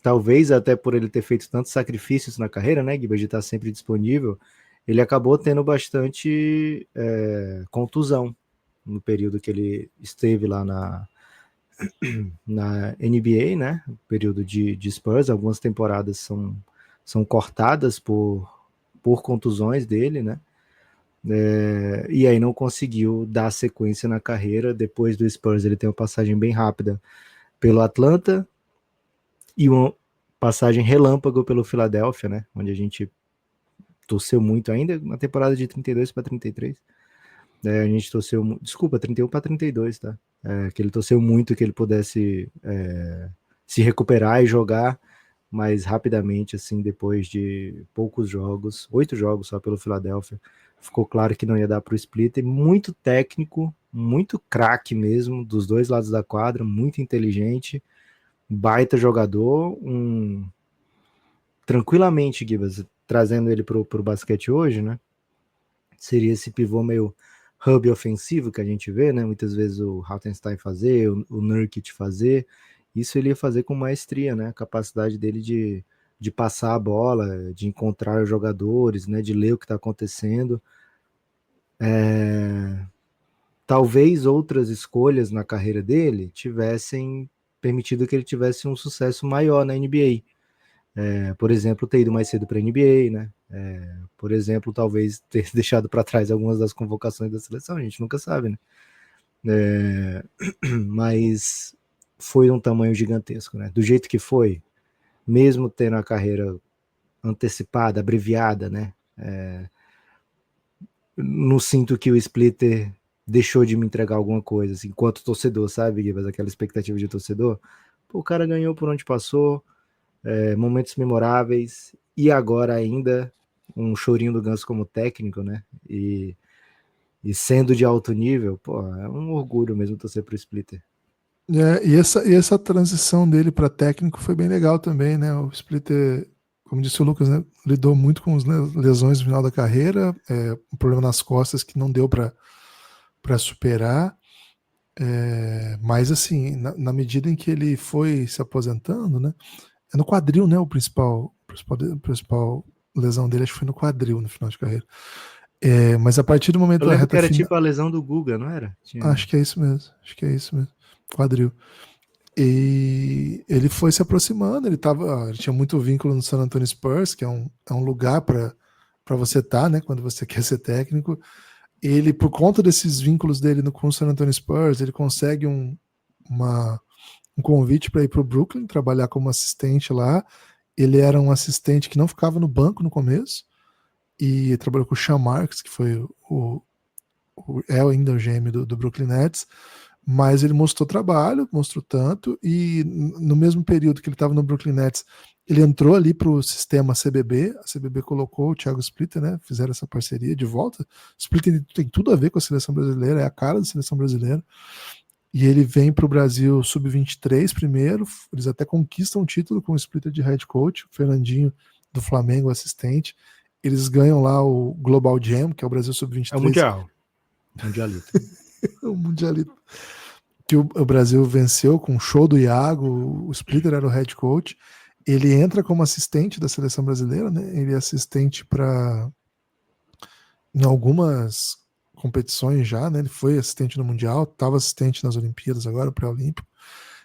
talvez até por ele ter feito tantos sacrifícios na carreira, né, Guiba, de estar sempre disponível, ele acabou tendo bastante contusão no período que ele esteve lá na NBA, né? Período de Spurs, algumas temporadas são cortadas por contusões dele, né? E aí não conseguiu dar sequência na carreira. Depois do Spurs, ele tem uma passagem bem rápida pelo Atlanta e uma passagem relâmpago pelo Philadelphia, né? Onde a gente torceu muito ainda, uma temporada de 32 para 33. A gente torceu, desculpa, 31 para 32, tá? Que ele torceu muito que ele pudesse se recuperar e jogar mais rapidamente, assim, depois de poucos jogos, 8 jogos só pelo Philadelphia. Ficou claro que não ia dar para o Splitter. Muito técnico, muito craque mesmo, dos dois lados da quadra, muito inteligente, baita jogador, tranquilamente, Gibas, trazendo ele pro basquete hoje, né? Seria esse pivô meio hub ofensivo que a gente vê, né? Muitas vezes o Hartenstein fazer, o Nurkic fazer. Isso ele ia fazer com maestria, né? A capacidade dele de passar a bola, de encontrar os jogadores, né? De ler o que está acontecendo. Talvez outras escolhas na carreira dele tivessem permitido que ele tivesse um sucesso maior na NBA. Por exemplo, ter ido mais cedo para a NBA, né? Por exemplo, talvez ter deixado para trás algumas das convocações da seleção, a gente nunca sabe, né? Mas foi um tamanho gigantesco, né? Do jeito que foi, mesmo tendo a carreira antecipada, abreviada, né? Não sinto que o Splitter deixou de me entregar alguma coisa, assim, enquanto torcedor, sabe, Guilherme? Aquela expectativa de torcedor. Pô, o cara ganhou por onde passou, momentos memoráveis, e agora ainda um chorinho do Ganso como técnico, né? E sendo de alto nível, pô, é um orgulho mesmo torcer pro Splitter. E essa transição dele para técnico foi bem legal também, né? O Splitter, como disse o Lucas, né, lidou muito com as lesões no final da carreira, um problema nas costas que não deu para superar. Mas assim, na medida em que ele foi se aposentando, né? É no quadril, né? O principal lesão dele, acho que foi no quadril no final de carreira. Mas a partir do momento Eu da lembro reta que era final. tipo a lesão do Guga, não era? Acho que é isso mesmo. Quadril. E ele foi se aproximando, ele tinha muito vínculo no San Antonio Spurs, que é um lugar para você estar, né, quando você quer ser técnico. Ele, por conta desses vínculos dele com o San Antonio Spurs, ele consegue um convite para ir para o Brooklyn, trabalhar como assistente lá. Ele era um assistente que não ficava no banco no começo, e trabalhou com o Sean Marks, que foi ainda o GM do Brooklyn Nets. mas ele mostrou trabalho, mostrou tanto, e no mesmo período que ele estava no Brooklyn Nets, ele entrou ali para o sistema CBB, a CBB colocou o Thiago Splitter, né? Fizeram essa parceria de volta. Splitter tem tudo a ver com a seleção brasileira, é a cara da seleção brasileira. E ele vem para o Brasil sub-23 primeiro, eles até conquistam o título com o Splitter de head coach, o Fernandinho do Flamengo, assistente. Eles ganham lá o Global Jam, que é o Brasil sub-23. É o Mundial. Mundialito. O Mundialito. Que o Brasil venceu com o show do Iago, o Splitter era o head coach. Ele entra como assistente da seleção brasileira, né? Ele é assistente em algumas competições já, né? Ele foi assistente no Mundial, estava assistente nas Olimpíadas agora, pré-olímpico.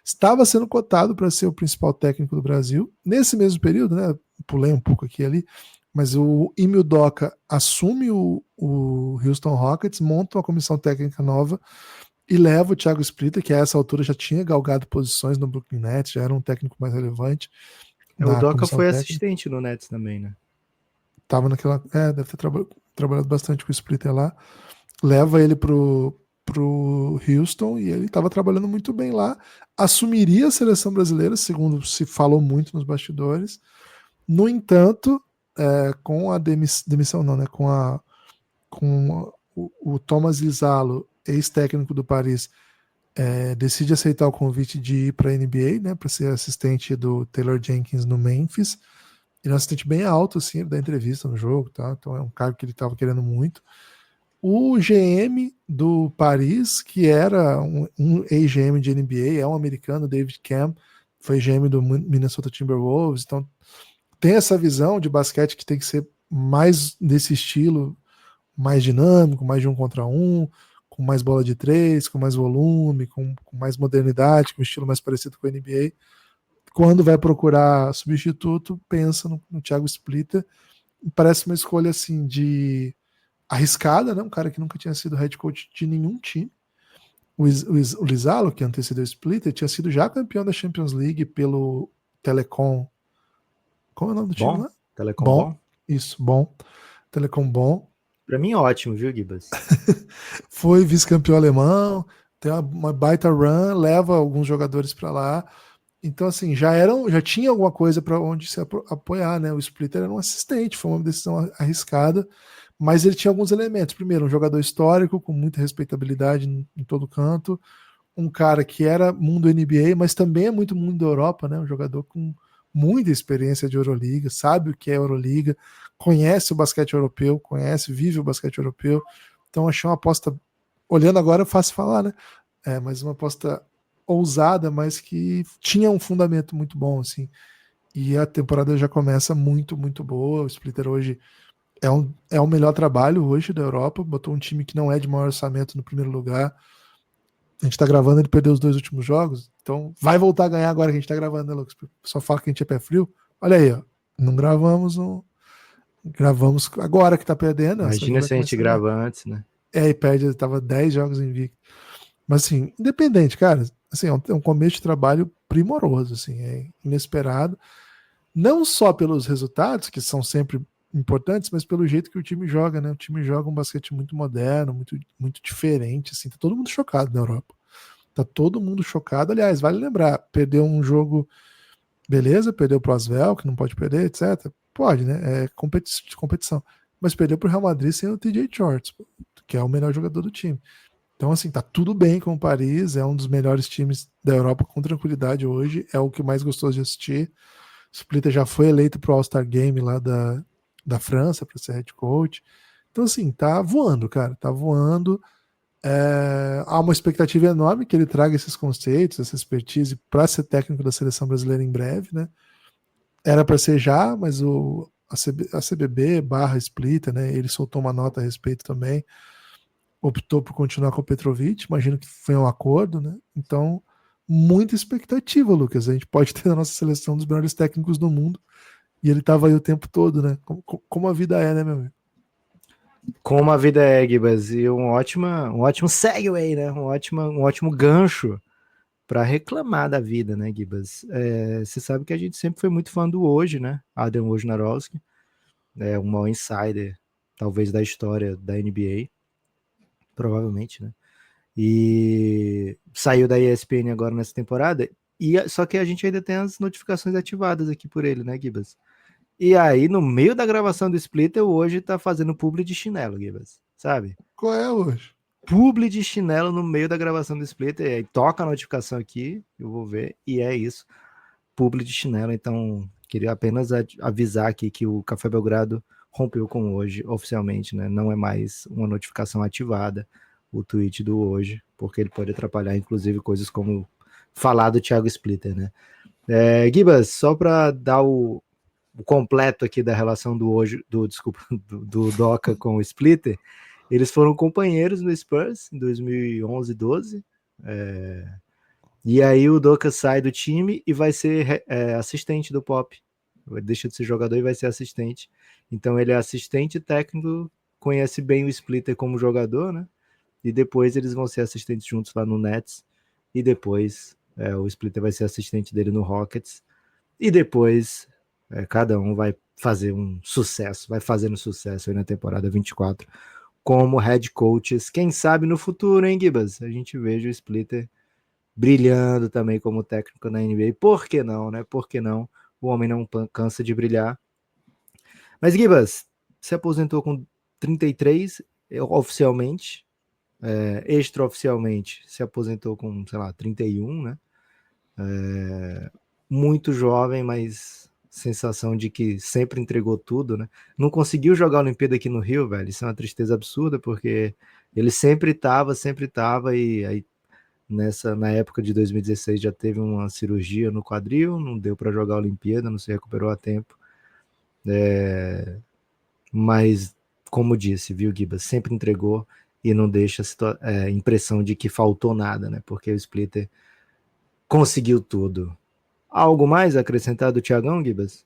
Estava sendo cotado para ser o principal técnico do Brasil. Nesse mesmo período, né? Pulei um pouco aqui e ali, mas o Ime Udoka assume o Houston Rockets, monta uma comissão técnica nova e leva o Thiago Splitter, que a essa altura já tinha galgado posições no Brooklyn Nets, já era um técnico mais relevante. O Doca foi técnica. assistente no Nets também, né? Tava naquela. Deve ter trabalhado bastante com o Splitter lá. Leva ele pro Houston e ele estava trabalhando muito bem lá. Assumiria a seleção brasileira, segundo se falou muito nos bastidores. No entanto, com a demissão, não, né? Com o Thomas Lizalo, ex-técnico do Paris, decide aceitar o convite de ir para a NBA, né? Para ser assistente do Taylor Jenkins no Memphis. Ele é um assistente bem alto, assim, da entrevista no jogo, tá? Então é um cargo que ele estava querendo muito. O GM do Paris, que era um ex-GM de NBA, é um americano, David Cam, foi GM do Minnesota Timberwolves, então tem essa visão de basquete que tem que ser mais desse estilo, mais dinâmico, mais de 1 contra 1, com mais bola de 3, com mais volume, com mais modernidade, com um estilo mais parecido com a NBA. Quando vai procurar substituto, pensa no Thiago Splitter. Parece uma escolha assim de arriscada, né? Um cara que nunca tinha sido head coach de nenhum time. O Lizalo, que antecedeu o Splitter, tinha sido já campeão da Champions League pelo Telecom. Como é o nome do time lá? Telecom bom? Isso, bom. Telecom bom. Pra mim, ótimo, viu, Gibas? Foi vice-campeão alemão, tem uma baita run, leva alguns jogadores para lá. Então, assim, já tinha alguma coisa para onde se apoiar, né? O Splitter era um assistente, foi uma decisão arriscada, mas ele tinha alguns elementos. Primeiro, um jogador histórico, com muita respeitabilidade em todo canto, um cara que era mundo NBA, mas também é muito mundo da Europa, né? Um jogador com muita experiência de Euroliga, sabe o que é Euroliga, conhece o basquete europeu, vive o basquete europeu. Então, achei uma aposta, olhando agora, é fácil falar, né? Mas uma aposta ousada, mas que tinha um fundamento muito bom, assim. E a temporada já começa muito, muito boa. O Splitter hoje é o melhor trabalho hoje da Europa. Botou um time que não é de maior orçamento no primeiro lugar. A gente tá gravando, ele perdeu os 2 últimos jogos. Então vai voltar a ganhar agora que a gente tá gravando, né, Lucas? Só fala que a gente é pé frio. Olha aí, ó. Não gravamos Gravamos agora que tá perdendo. Imagina se a gente grava antes, né? E perde, tava 10 jogos invicto. Mas assim, independente, cara, assim, é um começo de trabalho primoroso, assim, é inesperado. Não só pelos resultados, que são sempre importantes, mas pelo jeito que o time joga, né? O time joga um basquete muito moderno, muito, muito diferente, assim. Tá todo mundo chocado na Europa. Tá todo mundo chocado. Aliás, vale lembrar, perdeu um jogo, beleza, perdeu pro Asvel, que não pode perder, etc. Pode, né? É competição. Mas perdeu pro Real Madrid sem o TJ Shorts, que é o melhor jogador do time. Então, assim, tá tudo bem com o Paris, é um dos melhores times da Europa com tranquilidade hoje, é o que mais gostoso de assistir. O Splitter já foi eleito pro All-Star Game lá da França para ser head coach. Então, assim, tá voando, cara, tá voando. Há uma expectativa enorme que ele traga esses conceitos, essa expertise para ser técnico da seleção brasileira em breve, né? Era para ser já, mas a CBB barra Splitter, né? Ele soltou uma nota a respeito também. Optou por continuar com o Petrovic, imagino que foi um acordo, né? Então, muita expectativa, Lucas. A gente pode ter na nossa seleção dos melhores técnicos do mundo e ele estava aí o tempo todo, né? Como a vida é, né, meu amigo? Como a vida é, Gibas, e um ótimo segue, né? Um ótimo gancho para reclamar da vida, né, Gibas? Você sabe que a gente sempre foi muito fã do Hoje, né? Adam Wojnarowski, um maior insider, talvez, da história da NBA. Provavelmente, né? E saiu da ESPN agora nessa temporada, só que a gente ainda tem as notificações ativadas aqui por ele, né, Gibas? E aí, no meio da gravação do Splitter, hoje tá fazendo publi de chinelo, Gibas, sabe? Qual é hoje? Publi de chinelo no meio da gravação do Splitter, e aí toca a notificação aqui, eu vou ver, e é isso, publi de chinelo. Então queria apenas avisar aqui que o Café Belgrado rompeu com hoje oficialmente, né? Não é mais uma notificação ativada o tweet do hoje, porque ele pode atrapalhar inclusive coisas como falar do Thiago Splitter, né? Gibas, só para dar o completo aqui da relação do hoje, do Doca com o Splitter, eles foram companheiros no Spurs em 2011-12, e aí o Doca sai do time e vai ser assistente do Pop. Deixa de ser jogador e vai ser assistente. Então ele é assistente técnico, conhece bem o Splitter como jogador, né? E depois eles vão ser assistentes juntos lá no Nets. E depois o Splitter vai ser assistente dele no Rockets. E depois cada um vai fazer um sucesso, vai fazendo sucesso aí na temporada 24 como head coaches. Quem sabe no futuro, hein, Gibas? A gente veja o Splitter brilhando também como técnico na NBA. Por que não, né? Por que não? O homem não cansa de brilhar. Mas, Gibas, se aposentou com 33 oficialmente, extraoficialmente se aposentou com, sei lá, 31, né? Muito jovem, mas sensação de que sempre entregou tudo, né? Não conseguiu jogar a Olimpíada aqui no Rio, velho. Isso é uma tristeza absurda, porque ele sempre tava, e aí na época de 2016 já teve uma cirurgia no quadril, não deu para jogar a Olimpíada, não se recuperou a tempo. Mas, como disse, viu, Gibas, sempre entregou e não deixa a impressão de que faltou nada, né? Porque o Splitter conseguiu tudo. Algo mais a acrescentar do Thiagão, Gibas?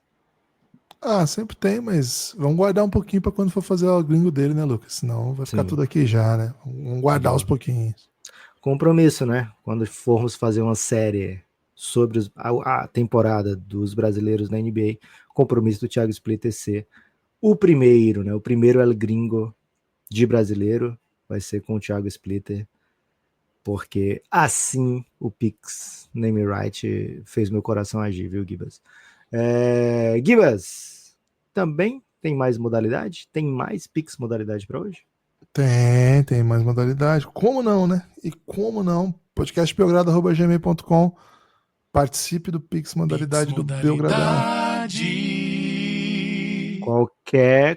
Sempre tem, mas vamos guardar um pouquinho para quando for fazer o gringo dele, né, Lucas? Senão vai ficar Sim. tudo aqui já, né? Vamos guardar os pouquinhos. Compromisso, né? Quando formos fazer uma série sobre a temporada dos brasileiros na NBA, compromisso do Thiago Splitter ser o primeiro, né? O primeiro El Gringo de brasileiro vai ser com o Thiago Splitter, porque assim o Pix Name Right fez meu coração agir, viu, Gibas? Gibas, também tem mais modalidade? Tem mais Pix modalidade para hoje? Tem mais modalidade. Como não, né? E como não? podcastbelgrado@gmail.com. Participe do Pix modalidade do Belgradão.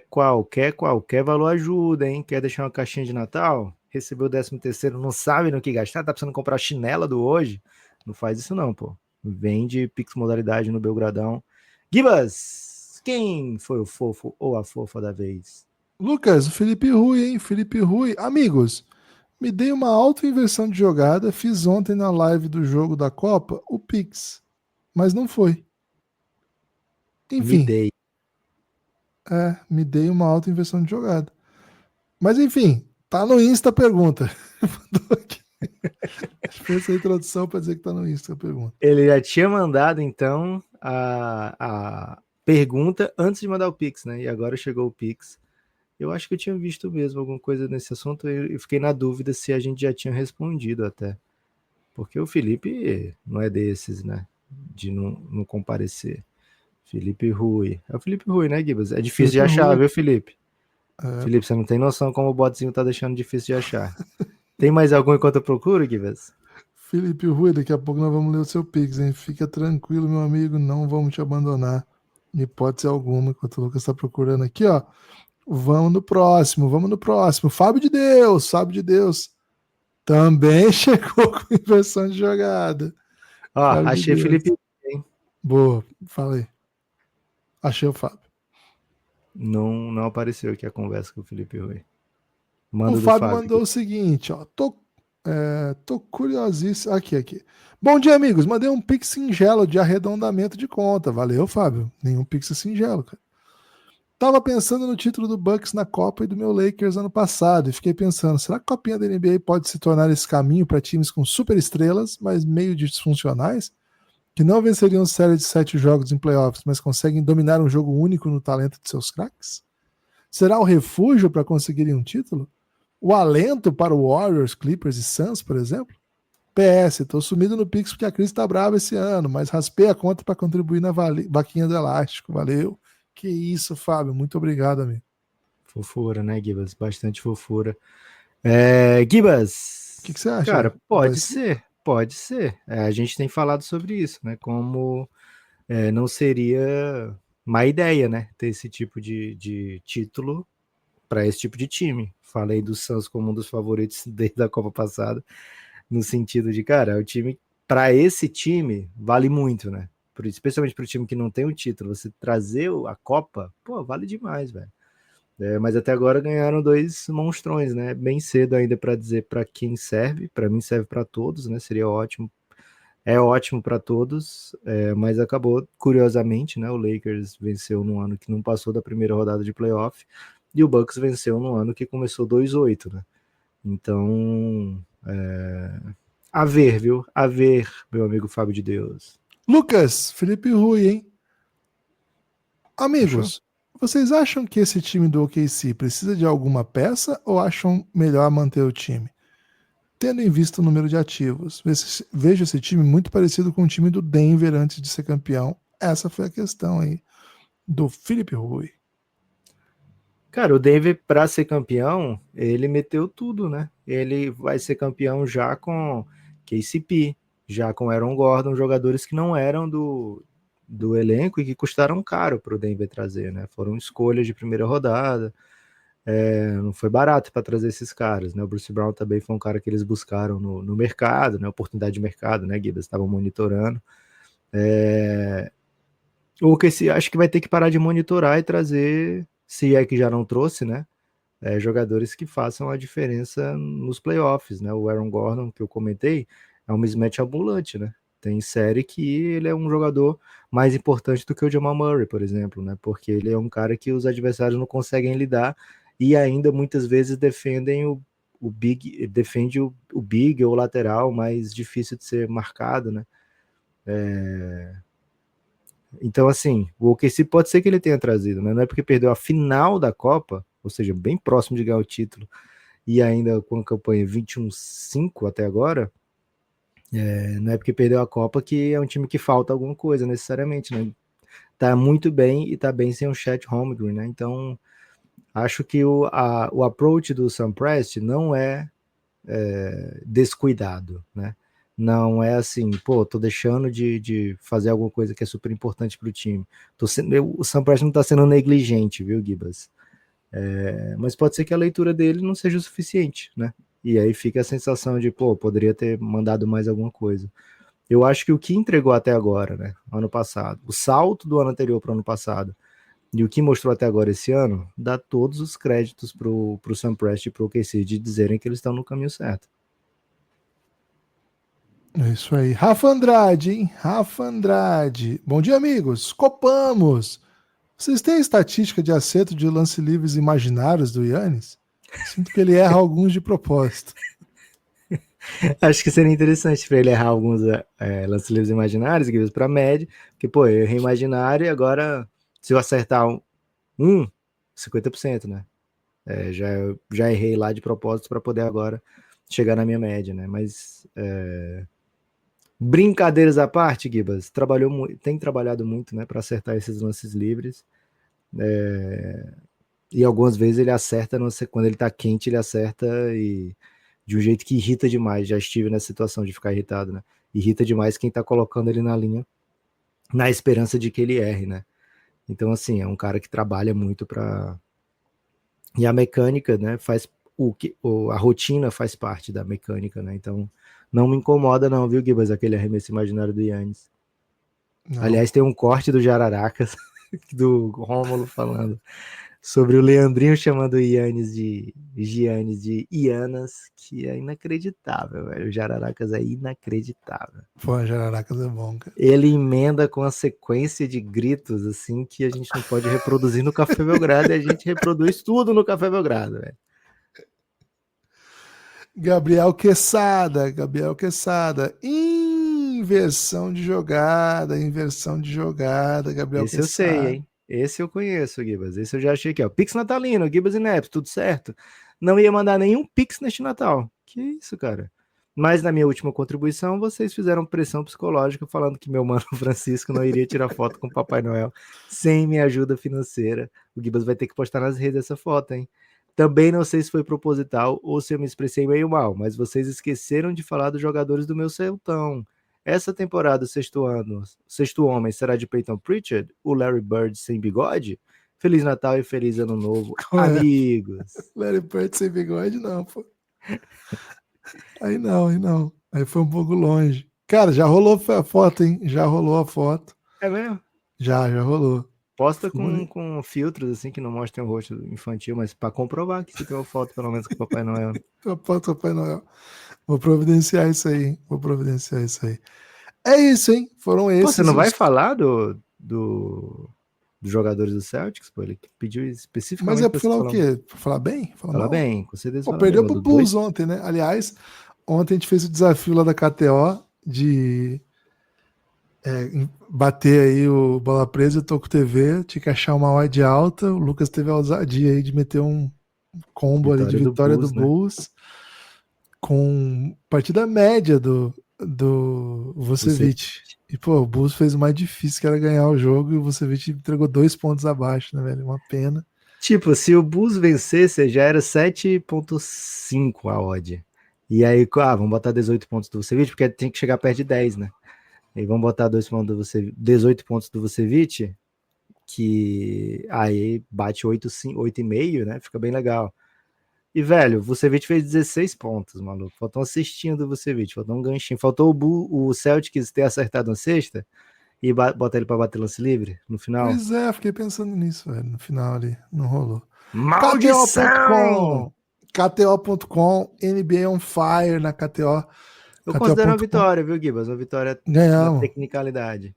Qualquer valor ajuda, hein? Quer deixar uma caixinha de Natal? Recebeu o 13º, não sabe no que gastar? Tá precisando comprar a chinela do hoje? Não faz isso não, pô. Vende Pix modalidade no Belgradão. Gibas, quem foi o fofo ou a fofa da vez? Lucas, o Felipe Rui, hein? Felipe Rui. Amigos, me dei uma auto-inversão de jogada. Fiz ontem na live do jogo da Copa o Pix, mas não foi. Enfim. Me dei uma auto-inversão de jogada. Mas enfim, tá no Insta a pergunta. Fez a introdução para dizer que tá no Insta a pergunta. Ele já tinha mandado, então, a pergunta antes de mandar o Pix, né? E agora chegou o Pix. Eu acho que eu tinha visto mesmo alguma coisa nesse assunto e fiquei na dúvida se a gente já tinha respondido até. Porque o Felipe não é desses, né? De não comparecer. Felipe Rui. É o Felipe Rui, né, Gibas? É difícil de achar, viu, Felipe? Felipe, você não tem noção como o botzinho tá deixando difícil de achar. Tem mais algum enquanto eu procuro, Gibas? Felipe Rui, daqui a pouco nós vamos ler o seu Pix, hein? Fica tranquilo, meu amigo, não vamos te abandonar. Em hipótese alguma, enquanto o Lucas está procurando aqui, ó. Vamos no próximo. Fábio de Deus. Também chegou com inversão de jogada. Achei o Felipe. Hein? Boa, falei. Achei o Fábio. Não apareceu aqui a conversa com o Felipe Rui. O Fábio mandou o seguinte, ó. Tô curiosíssimo. Aqui. Bom dia, amigos. Mandei um pix singelo de arredondamento de conta. Valeu, Fábio. Nenhum pix singelo, cara. Tava pensando no título do Bucks na Copa e do meu Lakers ano passado. E fiquei pensando, será que a Copinha da NBA pode se tornar esse caminho para times com super estrelas, mas meio disfuncionais? Que não venceriam série de 7 jogos em playoffs, mas conseguem dominar um jogo único no talento de seus craques? Será o refúgio para conseguirem um título? O alento para o Warriors, Clippers e Suns, por exemplo? PS, tô sumido no Pix porque a Cris tá brava esse ano, mas raspei a conta para contribuir na vaquinha do Elástico. Valeu. Que isso, Fábio. Muito obrigado, amigo. Fofura, né, Gibas? Bastante fofura. Gibas, O que você acha? cara, Vai pode ser, pode ser. A gente tem falado sobre isso, né? Como não seria má ideia, né? Ter esse tipo de título para esse tipo de time. Falei do Suns como um dos favoritos desde a Copa passada, no sentido de, cara, o time, para esse time, vale muito, né? Especialmente para o time que não tem o título, você trazer a Copa, pô, vale demais, velho. Mas até agora ganharam 2 monstrões, né? Bem cedo ainda para dizer para quem serve. Para mim serve para todos, né? Seria ótimo. É ótimo para todos, mas acabou, curiosamente, né? O Lakers venceu no ano que não passou da primeira rodada de playoff e o Bucks venceu no ano que começou 2-8, né? Então, a ver, viu? A ver, meu amigo Fábio de Deus. Lucas, Felipe Rui, hein? Fechou? Amigos, vocês acham que esse time do OKC precisa de alguma peça ou acham melhor manter o time? Tendo em vista o número de ativos, vejo esse time muito parecido com o time do Denver antes de ser campeão. Essa foi a questão aí do Felipe Rui. Cara, o Denver, para ser campeão, ele meteu tudo, né? Ele vai ser campeão já com KCP, já com Aaron Gordon, jogadores que não eram do elenco e que custaram caro para o Denver trazer, né? Foram escolhas de primeira rodada, não foi barato para trazer esses caras, né? O Bruce Brown também foi um cara que eles buscaram no mercado, né? Oportunidade de mercado, né, Guidas? Estavam monitorando. Ou que se acho que vai ter que parar de monitorar e trazer, se é que já não trouxe, né? Jogadores que façam a diferença nos playoffs, né? O Aaron Gordon, que eu comentei, é um mismatch ambulante, né? Tem série que ele é um jogador mais importante do que o Jamal Murray, por exemplo, né? Porque ele é um cara que os adversários não conseguem lidar e ainda muitas vezes defendem o big, defende o big ou o lateral mais difícil de ser marcado, né? Então, assim, o OKC pode ser que ele tenha trazido, né? Não é porque perdeu a final da Copa, ou seja, bem próximo de ganhar o título, e ainda com a campanha 21-5 até agora, não é porque perdeu a Copa que é um time que falta alguma coisa necessariamente, né? Tá muito bem e tá bem sem o Chet Holmgren, né? Então, acho que o approach do Sam Prest não é descuidado, né? Não é assim, pô, tô deixando de fazer alguma coisa que é super importante para o time. O Sam Prest não tá sendo negligente, viu, Gibas? Mas pode ser que a leitura dele não seja o suficiente, né? E aí fica a sensação de, pô, poderia ter mandado mais alguma coisa. Eu acho que o que entregou até agora, né, ano passado, o salto do ano anterior para o ano passado, e o que mostrou até agora esse ano, dá todos os créditos pro Sam Prest e pro OKC de dizerem que eles estão no caminho certo. É isso aí. Rafa Andrade, hein? Rafa Andrade. Bom dia, amigos. Copamos. Vocês têm estatística de acerto de lance livres imaginários do Yannis? Sinto que ele erra alguns de propósito. Acho que seria interessante para ele errar alguns lances livres imaginários, que para média, porque, pô, eu errei imaginário e agora, se eu acertar 50%, né? Já errei lá de propósito para poder agora chegar na minha média, né? Mas brincadeiras à parte, Gibas, tem trabalhado muito, né, para acertar esses lances livres. E algumas vezes ele acerta, quando ele tá quente, ele acerta e de um jeito que irrita demais. Já estive nessa situação de ficar irritado, né? Irrita demais quem tá colocando ele na linha, na esperança de que ele erre, né? Então, assim, é um cara que trabalha muito para. E a mecânica, né? A rotina faz parte da mecânica, né? Então, não me incomoda, não, viu, Gibas? Aquele arremesso imaginário do Yannis. Não. Aliás, tem um corte do Jararacas, do Rômulo falando sobre o Leandrinho chamando o Giannis de Ianas, que é inacreditável, velho. O Jararacas é inacreditável. Pô, Jararacas é bom, cara. Ele emenda com a sequência de gritos, assim, que a gente não pode reproduzir no Café Belgrado, e a gente reproduz tudo no Café Belgrado, velho. Gabriel Quesada, Gabriel Quesada. Inversão de jogada, Gabriel Esse eu Quesada. sei, hein? Esse eu conheço, Gibas. Esse eu já achei aqui, ó. Pix natalino, Gibas e Neps, tudo certo? Não ia mandar nenhum Pix neste Natal. Que isso, cara? Mas na minha última contribuição, vocês fizeram pressão psicológica falando que meu mano Francisco não iria tirar foto com o Papai Noel sem minha ajuda financeira. O Gibas vai ter que postar nas redes essa foto, hein? Também não sei se foi proposital ou se eu me expressei meio mal, mas vocês esqueceram de falar dos jogadores do meu Celtão. Essa temporada, o sexto homem será de Peyton Pritchard, o Larry Bird sem bigode? Feliz Natal e feliz Ano Novo, amigos. Larry Bird sem bigode, não, pô. Aí não, aí não. Aí foi um pouco longe. Cara, já rolou a foto, hein? Já rolou a foto. É mesmo? Já rolou. Posta com filtros assim que não mostrem o rosto infantil, mas para comprovar que você tem uma foto pelo menos com o Papai Noel. A foto do Papai Noel. Vou providenciar isso aí, hein? Vou providenciar isso aí. É isso, hein? Foram esses. Pô, você não vai falar dos jogadores do Celtics? Pô, ele pediu especificamente. Mas é pra falar o quê? Pra falar bem? Fala bem, com certeza. Pô, perdeu pro Bulls ontem, né? Aliás, ontem a gente fez o desafio lá da KTO de bater aí o Bola Presa e o Toco TV, tinha que achar uma odd alta. O Lucas teve a ousadia aí de meter um combo ali de vitória do Bulls, né? Com partida média do Vucevic. E, pô, o Bulls fez o mais difícil, que era ganhar o jogo, e o Vucevic entregou 2 pontos abaixo, né, velho? Uma pena. Tipo, se o Bulls vencesse, já era 7,5 a odd. E aí, vamos botar 18 pontos do Vucevic, porque tem que chegar perto de 10, né? E vamos botar 18 pontos do Vucevic, que aí bate 8,5, né? Fica bem legal. E, velho, o Vucevic fez 16 pontos, maluco. Faltou uma cestinha do Vucevic, faltou um ganchinho. Faltou o Celtics ter acertado uma cesta e botar ele pra bater lance livre no final. Pois é, fiquei pensando nisso, velho. No final ali, não rolou. Maldição! KTO.com, NBA on fire na KTO. Eu considero uma vitória, viu, Gibas? Uma vitória na tecnicalidade.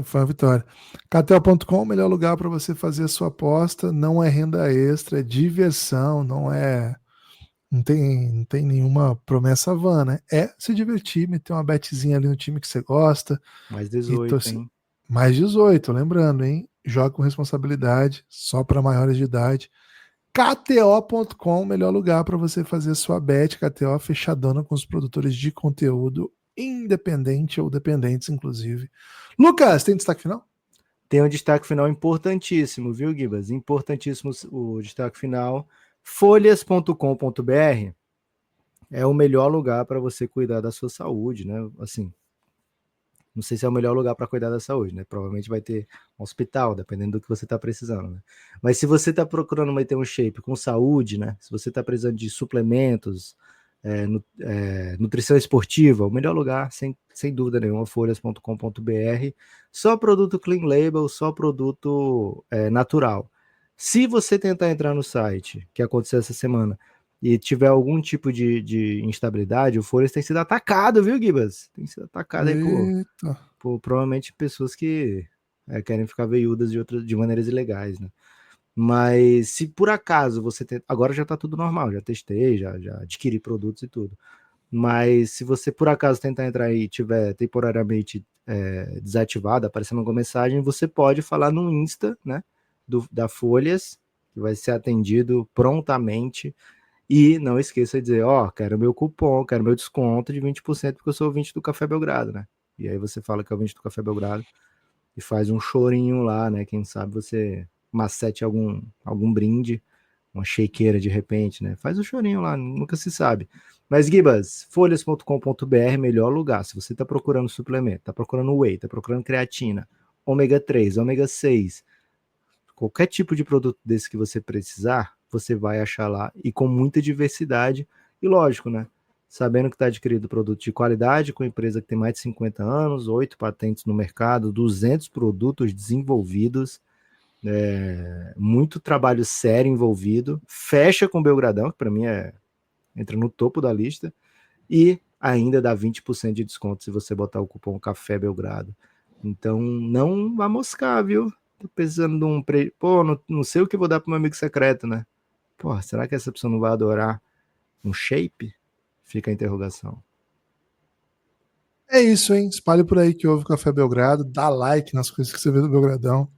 Foi uma vitória. KTO.com, melhor lugar para você fazer a sua aposta. Não é renda extra, é diversão, não tem nenhuma promessa vã, né? É se divertir, meter uma betzinha ali no time que você gosta. Mais 18, hein? Mais 18, lembrando, hein? Joga com responsabilidade, só para maiores de idade. KTO.com, melhor lugar para você fazer sua bet. KTO fechadona com os produtores de conteúdo independente ou dependentes, inclusive. Lucas, tem destaque final? Tem um destaque final importantíssimo, viu, Gibas? Importantíssimo o destaque final. Folhas.com.br é o melhor lugar para você cuidar da sua saúde, né? Assim, não sei se é o melhor lugar para cuidar da saúde, né? Provavelmente vai ter um hospital, dependendo do que você está precisando, né? Mas se você está procurando manter um shape com saúde, né? Se você está precisando de suplementos, nutrição esportiva, o melhor lugar, sem dúvida nenhuma, folhas.com.br. Só produto clean label, só produto natural. Se você tentar entrar no site, que aconteceu essa semana, e tiver algum tipo de instabilidade, o Folhas tem sido atacado, viu, Gibas? Tem sido atacado aí por provavelmente pessoas que querem ficar veiudas de maneiras ilegais, né? Mas se por acaso você agora já tá tudo normal, já testei, já adquiri produtos e tudo. Mas se você por acaso tentar entrar aí e tiver temporariamente desativado, aparecendo alguma mensagem, você pode falar no Insta, né, da Folhas, que vai ser atendido prontamente. E não esqueça de dizer, quero meu cupom, quero meu desconto de 20%, porque eu sou ouvinte do Café Belgrado, né? E aí você fala que é ouvinte do Café Belgrado e faz um chorinho lá, né? Quem sabe você macete algum brinde, uma shakeira de repente, né? Faz um chorinho lá, nunca se sabe. Mas, Gibas, folhas.com.br, melhor lugar. Se você está procurando suplemento, está procurando whey, está procurando creatina, ômega 3, ômega 6, qualquer tipo de produto desse que você precisar, você vai achar lá, e com muita diversidade, e lógico, né? Sabendo que está adquirido produto de qualidade, com empresa que tem mais de 50 anos, 8 patentes no mercado, 200 produtos desenvolvidos, muito trabalho sério envolvido, fecha com Belgradão, que para mim entra no topo da lista, e ainda dá 20% de desconto se você botar o cupom Café Belgrado. Então, não vá moscar, viu? Tô precisando de um... Pô, não sei o que vou dar pro meu amigo secreto, né? Pô, será que essa pessoa não vai adorar um shape? Fica a interrogação. É isso, hein? Espalhe por aí que ouve o Café Belgrado, dá like nas coisas que você vê do Belgradão.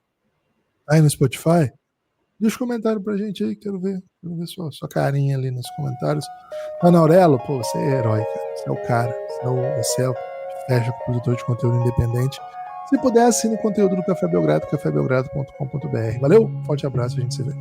Aí no Spotify, Deixa um comentário pra gente aí, quero ver sua carinha ali nos comentários. Ana Aurelo, pô, você é herói, cara. Você é o cara. Você é o que fecha com o produtor de conteúdo independente. Se puder, assine o conteúdo do Café Belgrado, cafébelgrado.com.br. Valeu, forte abraço, a gente se vê.